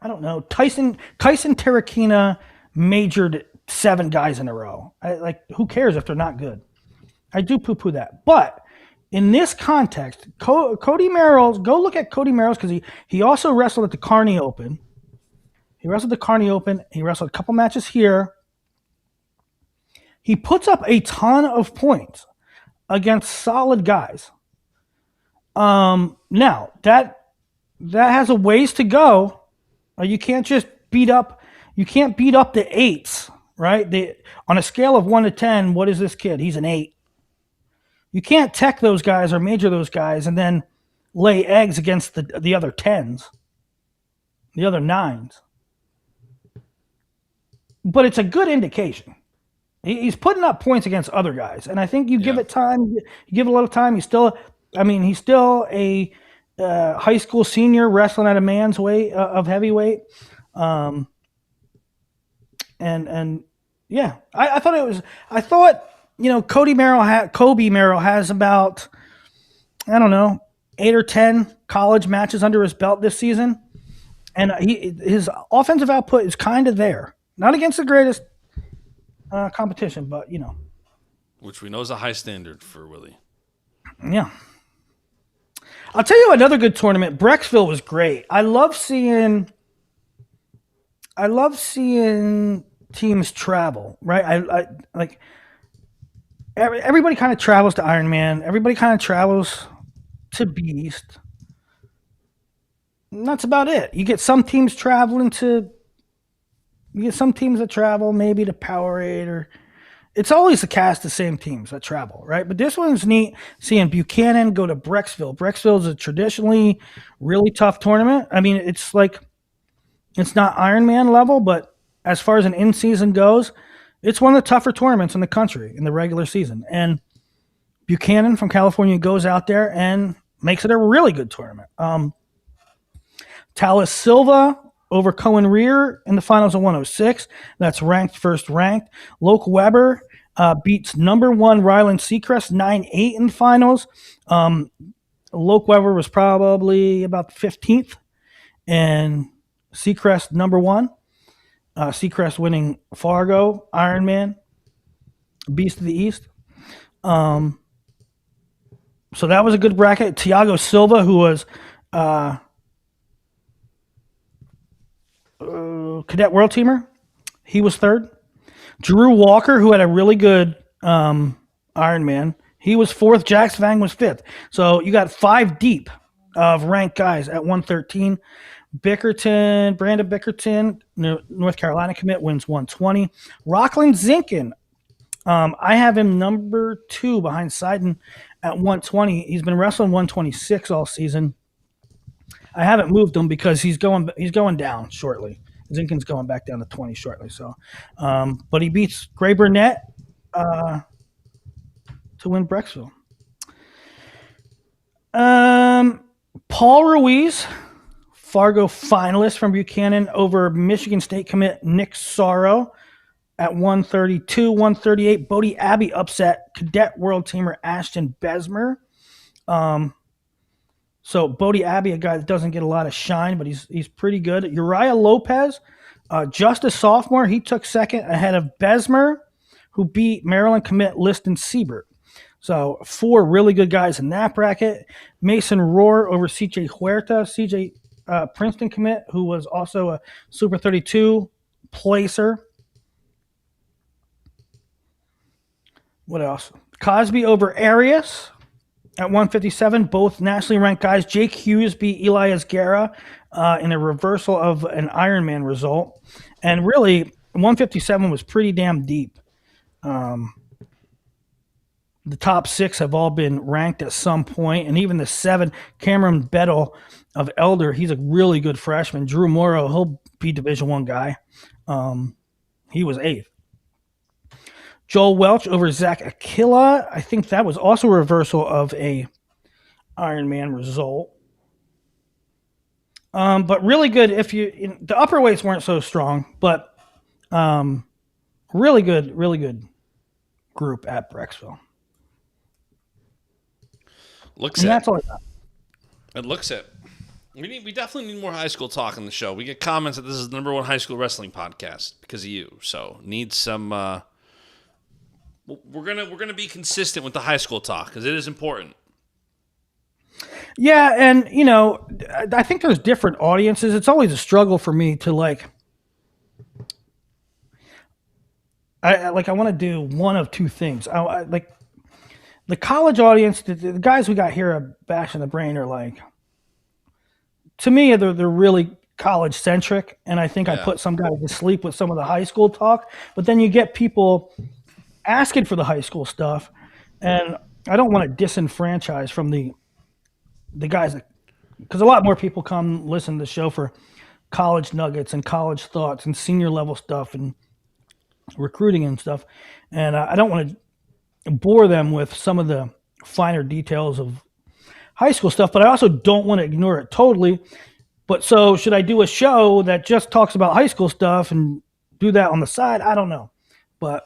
I don't know, Tyson Terrakina majored 7 guys in a row. Who cares if they're not good? I do poo-poo that. But in this context, Cody Merrill's, go look at Cody Merrill's because he also wrestled at the Kearney Open. He wrestled a couple matches here. He puts up a ton of points against solid guys. Now, that has a ways to go. You can't just beat up the 8s, right? On a scale of 1 to 10, what is this kid? He's an 8. You can't tech those guys or major those guys and then lay eggs against the other 10s, the other 9s. But it's a good indication. He's putting up points against other guys, and I think you give it time. You give it a little time. He's still a high school senior wrestling at a man's weight of heavyweight. I thought Kobe Merrill has about, I don't know, 8 or 10 college matches under his belt this season. And his offensive output is kind of there. Not against the greatest competition, but,
Which we know is a high standard for Willie.
Yeah. I'll tell you another good tournament. Brecksville was great. I love seeing teams travel, right? I like everybody kind of travels to Ironman. Everybody kind of travels to Beast. And that's about it. You get some teams that travel maybe to Powerade, or it's always the cast of same teams that travel, right? But this one's neat, seeing Buchanan go to Brecksville. Brecksville is a traditionally really tough tournament. I mean, it's not Ironman level, but as far as an in-season goes, it's one of the tougher tournaments in the country in the regular season. And Buchanan from California goes out there and makes it a really good tournament. Talis Silva over Cohen Rear in the finals of 106. That's ranked first ranked. Loke Weber beats number 1 Ryland Seacrest 9-8 in the finals. Loke Weber was probably about 15th, and Seacrest number 1. Seacrest winning Fargo, Ironman, Beast of the East. So that was a good bracket. Tiago Silva, who was Cadet World Teamer. He was third. Drew Walker, who had a really good Ironman, he was fourth. Jax Vang was fifth. So you got 5 deep of ranked guys at 113. Brandon Bickerton, North Carolina commit, wins 120. Rockland Zinkin, I have him number 2 behind Seiden at 120. He's been wrestling 126 all season. I haven't moved him because he's going down shortly. Zinkin's going back down to 20 shortly. So, but he beats Gray Burnett to win Brecksville. Paul Ruiz, Fargo finalist from Buchanan, over Michigan State commit Nick Sorrow at 132, 138. Bodie Abbey upset Cadet World Teamer Ashton Besmer. So Bodie Abbey, a guy that doesn't get a lot of shine, but he's pretty good. Uriah Lopez, just a sophomore, he took second ahead of Besmer, who beat Maryland commit Liston Siebert. So 4 really good guys in that bracket. Mason Rohr over CJ Huerta, Princeton commit, who was also a Super 32 placer. What else? Cosby over Arias at 157, both nationally ranked guys. Jake Hughes beat Elias Guerra in a reversal of an Ironman result. And really, 157 was pretty damn deep. The top 6 have all been ranked at some point, and even the 7, Cameron Bettel of Elder, he's a really good freshman. Drew Morrow, he'll be Division I guy. He was 8th. Joel Welch over Zach Aquila. I think that was also a reversal of a Ironman result. But really good the upper weights weren't so strong, but really good group at Brecksville. That's all I got.
It looks it. We definitely need more high school talk on the show. We get comments that this is the number 1 high school wrestling podcast because of you. So need some. We're gonna be consistent with the high school talk because it is important.
Yeah, and I think there's different audiences. It's always a struggle for me to I want to do one of 2 things. I like the college audience. The guys we got here at Bash in the Brain are to me, they're really college centric, and I think I put some guys to sleep with some of the high school talk. But then you get people asking for the high school stuff, and I don't want to disenfranchise from the guys because a lot more people come listen to the show for college nuggets and college thoughts and senior level stuff and recruiting and stuff, and I don't want to bore them with some of the finer details of high school stuff, but I also don't want to ignore it totally. But so should I do a show that just talks about high school stuff and do that on the side? I don't know, but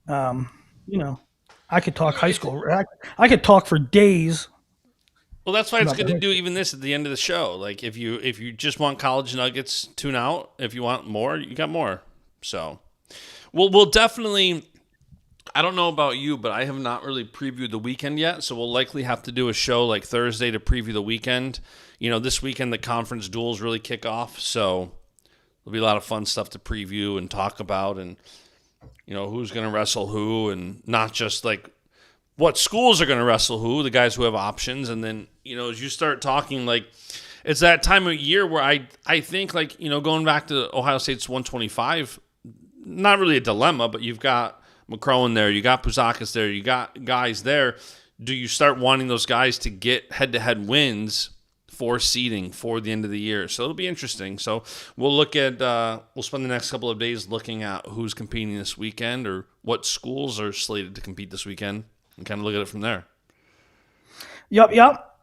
I could talk high school. I could talk for days.
Well, that's why it's good to do even this at the end of the show. Like if you just want college nuggets, tune out. If you want more, you got more. So we'll definitely. I don't know about you, but I have not really previewed the weekend yet, so we'll likely have to do a show like Thursday to preview the weekend. This weekend the conference duels really kick off, so there'll be a lot of fun stuff to preview and talk about, and who's going to wrestle who, and not just like what schools are going to wrestle who, the guys who have options, and then as you start talking, like it's that time of year where I think going back to Ohio State's 125, not really a dilemma, but you've got McCrowan there, you got Puzakis there, you got guys there. Do you start wanting those guys to get head-to-head wins for seeding for the end of the year? So it'll be interesting. So we'll look at we'll spend the next couple of days looking at who's competing this weekend or what schools are slated to compete this weekend and kind of look at it from there.
Yep.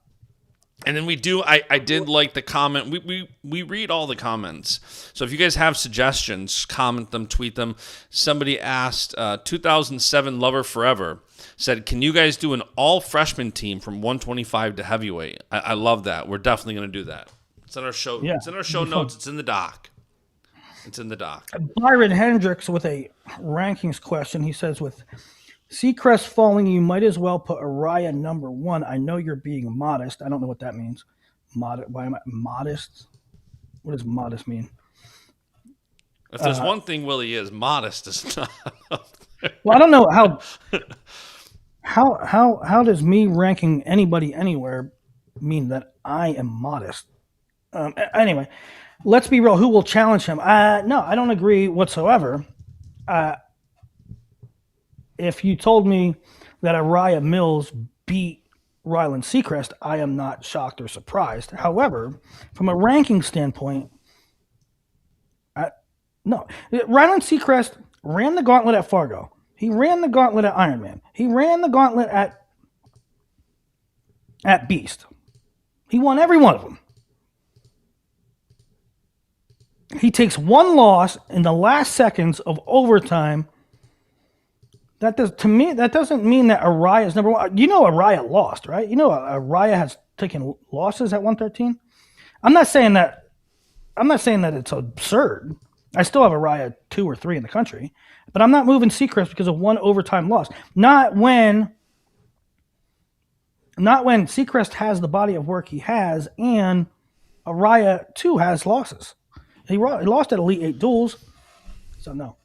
And then I did like the comment. We read all the comments. So if you guys have suggestions, comment them, tweet them. Somebody asked, 2007 Lover Forever said, can you guys do an all-freshman team from 125 to heavyweight? I love that. We're definitely going to do that. It's in our show. Yeah, it's in our show notes. It's in the doc.
Byron Hendricks with a rankings question. He says, with Seacrest falling, you might as well put Araya number 1. I know you're being modest. I don't know what that means. Why am I modest? What does modest mean?
If there's one thing Willie is, modest is not.
Well, I don't know how does me ranking anybody anywhere mean that I am modest? Anyway, let's be real. Who will challenge him? No, I don't agree whatsoever. If you told me that Araya Mills beat Ryland Seacrest, I am not shocked or surprised. However, from a ranking standpoint, no. Ryland Seacrest ran the gauntlet at Fargo. He ran the gauntlet at Ironman. He ran the gauntlet at Beast. He won every one of them. He takes one loss in the last seconds of overtime. That doesn't mean that Araya is number one. You know Araya lost, right? You know Araya has taken losses at 113. I'm not saying that it's absurd. I still have Araya 2 or 3 in the country, but I'm not moving Seacrest because of one overtime loss. Not when Seacrest has the body of work he has, and Araya too has losses. He lost at Elite 8 duels, so no.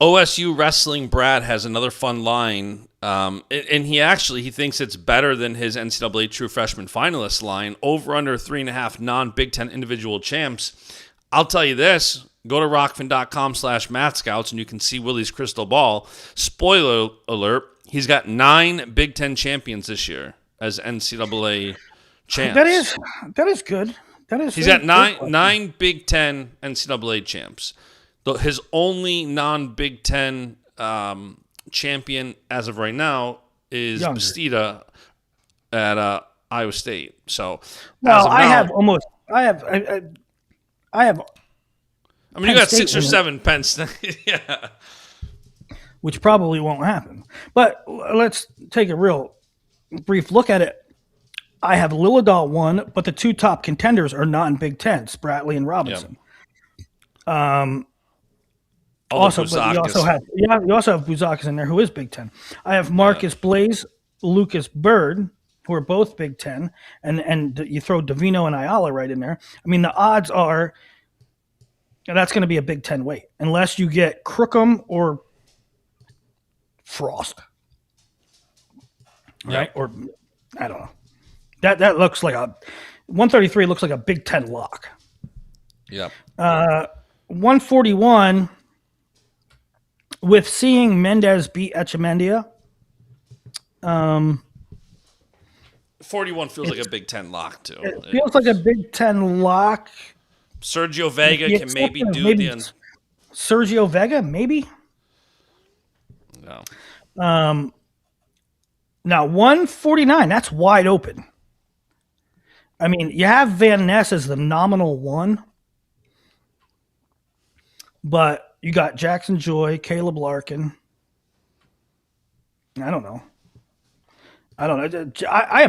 OSU Wrestling Brad has another fun line, and he thinks it's better than his NCAA True Freshman Finalist line, over under 3.5 non-Big Ten individual champs. I'll tell you this, go to rockfin.com/MathScouts and you can see Willie's crystal ball. Spoiler alert, he's got 9 Big Ten champions this year as NCAA champs.
That is good.
He's got nine Big Ten NCAA champs. His only non-Big Ten champion as of right now is Bastida at Iowa State. So,
I have.
I mean, you got 6 or 7 Penn State. Yeah.
Which probably won't happen. But let's take a real brief look at it. I have Lillidahl 1, but the 2 top contenders are not in Big Ten, Spratley and Robinson.
Yep.
You also have Bouzakis in there, who is Big Ten. I have Marcus Blaze, Lucas Bird, who are both Big Ten, and you throw Davino and Ayala right in there. I mean, the odds are that's going to be a Big Ten weight, unless you get Crookham or Frost, right? Or I don't know. That looks like 133 looks like a Big Ten lock.
Yeah.
141. With seeing Mendez beat Echemendia,
41 feels like a Big Ten lock, too.
It feels like a Big Ten lock.
Sergio Vega can maybe do the...
Sergio Vega, maybe?
No.
Now, 149, that's wide open. I mean, you have Van Ness as the nominal 1, but you got Jackson Joy, Caleb Larkin. I don't know. I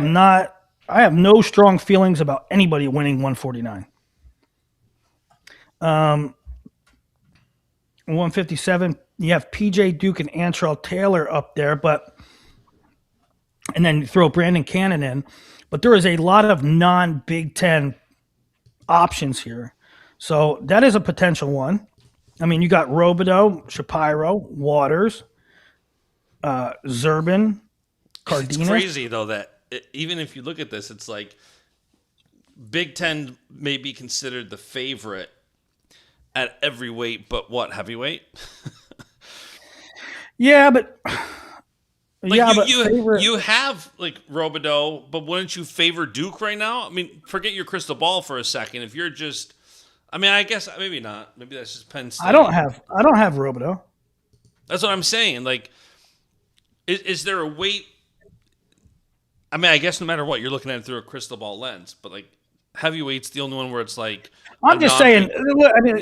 have no strong feelings about anybody winning 149. 157, you have PJ Duke and Antrell Taylor up there, and then you throw Brandon Cannon in. But there is a lot of non-Big Ten options here. So that is a potential one. I mean, you got Robideau, Shapiro, Waters, Zerbin, Cardenas.
It's crazy, though, that even if you look at this, it's like Big Ten may be considered the favorite at every weight, but what, heavyweight?
Yeah, but...
you have like Robideau, but wouldn't you favor Duke right now? I mean, forget your crystal ball for a second. If you're just... I mean, I guess maybe not. Maybe that's just Penn State.
I don't have Robideau.
That's what I'm saying. Like, is there a weight? I mean, I guess no matter what, you're looking at it through a crystal ball lens. But like, heavyweight's the only one where it's like.
I'm just saying. I mean,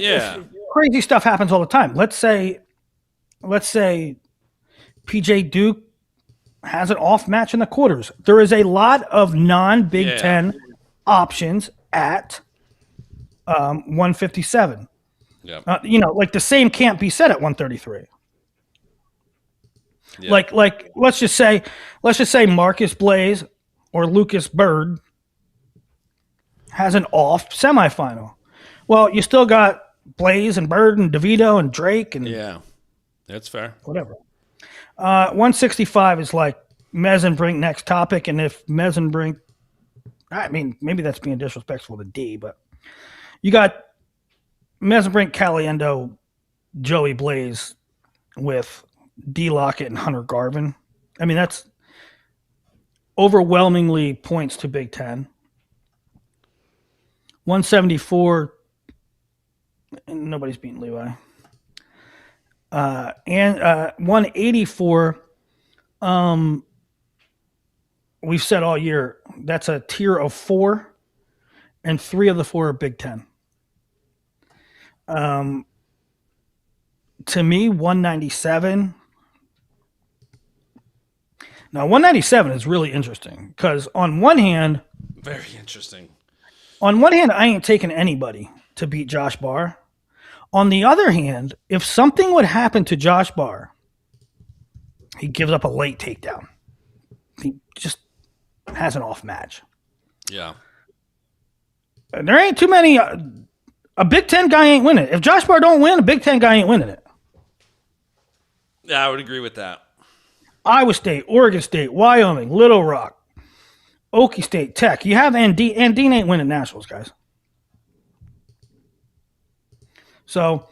crazy stuff happens all the time. Let's say, PJ Duke has an off match in the quarters. There is a lot of non-Big Ten options at 157.
Yeah.
Like the same can't be said at 133. Yeah. Like let's just say Marcus Blaze or Lucas Bird has an off semifinal. Well, you still got Blaze and Bird and DeVito and Drake and
Yeah, that's fair.
whatever. 165 is like Mez and Brink next topic, and if Mez and Brink, I mean, maybe that's being disrespectful to D, but you got Mez and Brink, Caliendo, Joey Blaze with D Lockett and Hunter Garvin. I mean, that's overwhelmingly points to Big Ten. 174, nobody's beating Levi. And 184, we've said all year, that's a tier of 4, and 3 of the 4 are Big Ten. To me, 197. Now, 197 is really interesting because on one hand,
Very interesting.
I ain't taking anybody to beat Josh Barr. On the other hand, if something would happen to Josh Barr, he gives up a late takedown. He just has an off match.
Yeah.
There ain't too many. A Big Ten guy ain't winning it. If Josh Barr don't win, a Big Ten guy ain't winning it.
Yeah, I would agree with that.
Iowa State, Oregon State, Wyoming, Little Rock, Okie State, Tech. You have Dean ain't winning nationals, guys. So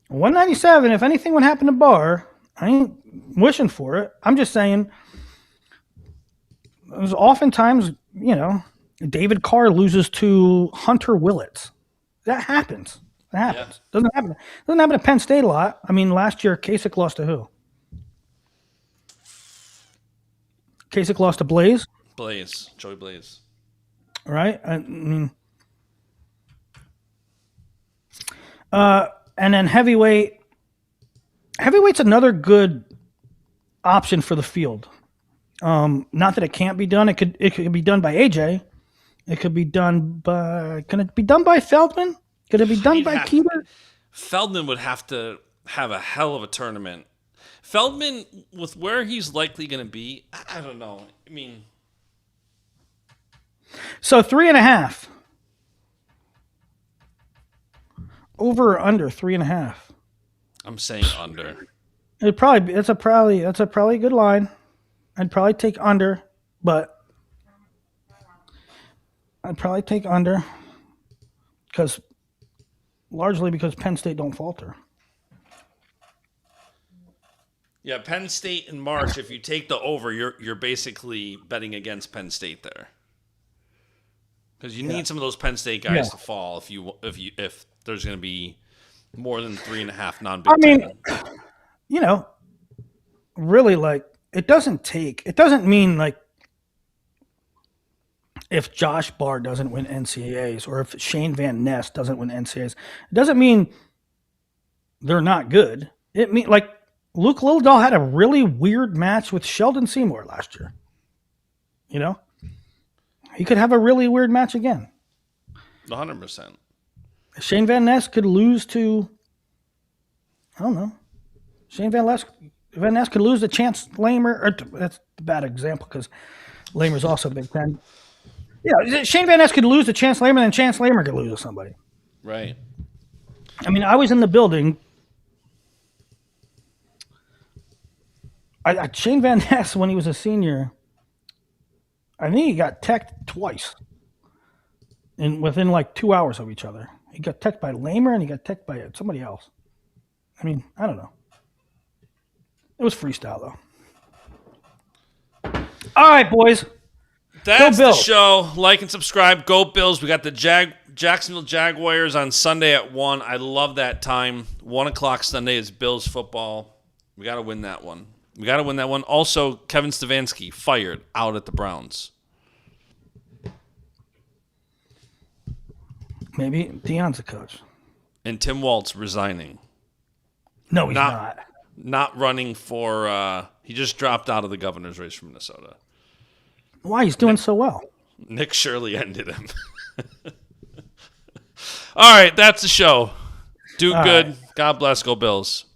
197, if anything would happen to Barr, I ain't wishing for it. I'm just saying there's oftentimes, David Carr loses to Hunter Willits. That happens.
Yeah.
Doesn't happen at Penn State a lot. I mean, last year Kasich lost to who? Kasich lost to Blaze.
Joey Blaze.
Right? I mean, and then heavyweight's another good option for the field. Not that it can't be done. It could be done by AJ. It could be done by. Can it be done by Feldman? Could it be done by Keeter?
Feldman would have to have a hell of a tournament. Feldman, with where he's likely going to be, I don't know. I mean,
so 3.5. Over or under 3.5.
I'm saying under.
It'd probably be, that's a probably a good line. I'd probably take under, but largely because Penn State don't falter.
Yeah, Penn State in March. If you take the over, you're basically betting against Penn State there, because you need some of those Penn State guys to fall if there's going to be more than 3.5 non-Big Ten.
I mean, really, like it doesn't mean like if Josh Barr doesn't win NCAAs or if Shane Van Ness doesn't win NCAAs, it doesn't mean they're not good. It mean like Luke Littledahl had a really weird match with Sheldon Seymour last year. He could have a really weird match again.
100%.
Shane Van Ness could lose to, I don't know. Shane Van Ness could lose to Chance Lamer. That's a bad example because Lamer's also Big Ten. Yeah, Shane Van Ness could lose to Chance Lamer, and then Chance Lamer could lose to somebody.
Right.
I mean, I was in the building. Shane Van Ness, when he was a senior, I think he got teched twice within like 2 hours of each other. He got teched by Lamer and he got teched by somebody else. I mean, I don't know. It was freestyle, though. All right, boys.
That's the show. Like and subscribe. Go Bills. We got the Jacksonville Jaguars on Sunday at 1. I love that time. 1 o'clock Sunday is Bills football. We got to win that one. Also, Kevin Stefanski fired out at the Browns.
Maybe Deion's a coach.
And Tim Waltz resigning.
No, he's not.
Not running for... he just dropped out of the governor's race from Minnesota.
Why? He's doing so well.
Nick Shirley ended him. All right, that's the show. Do good. Right. God bless. Go Bills.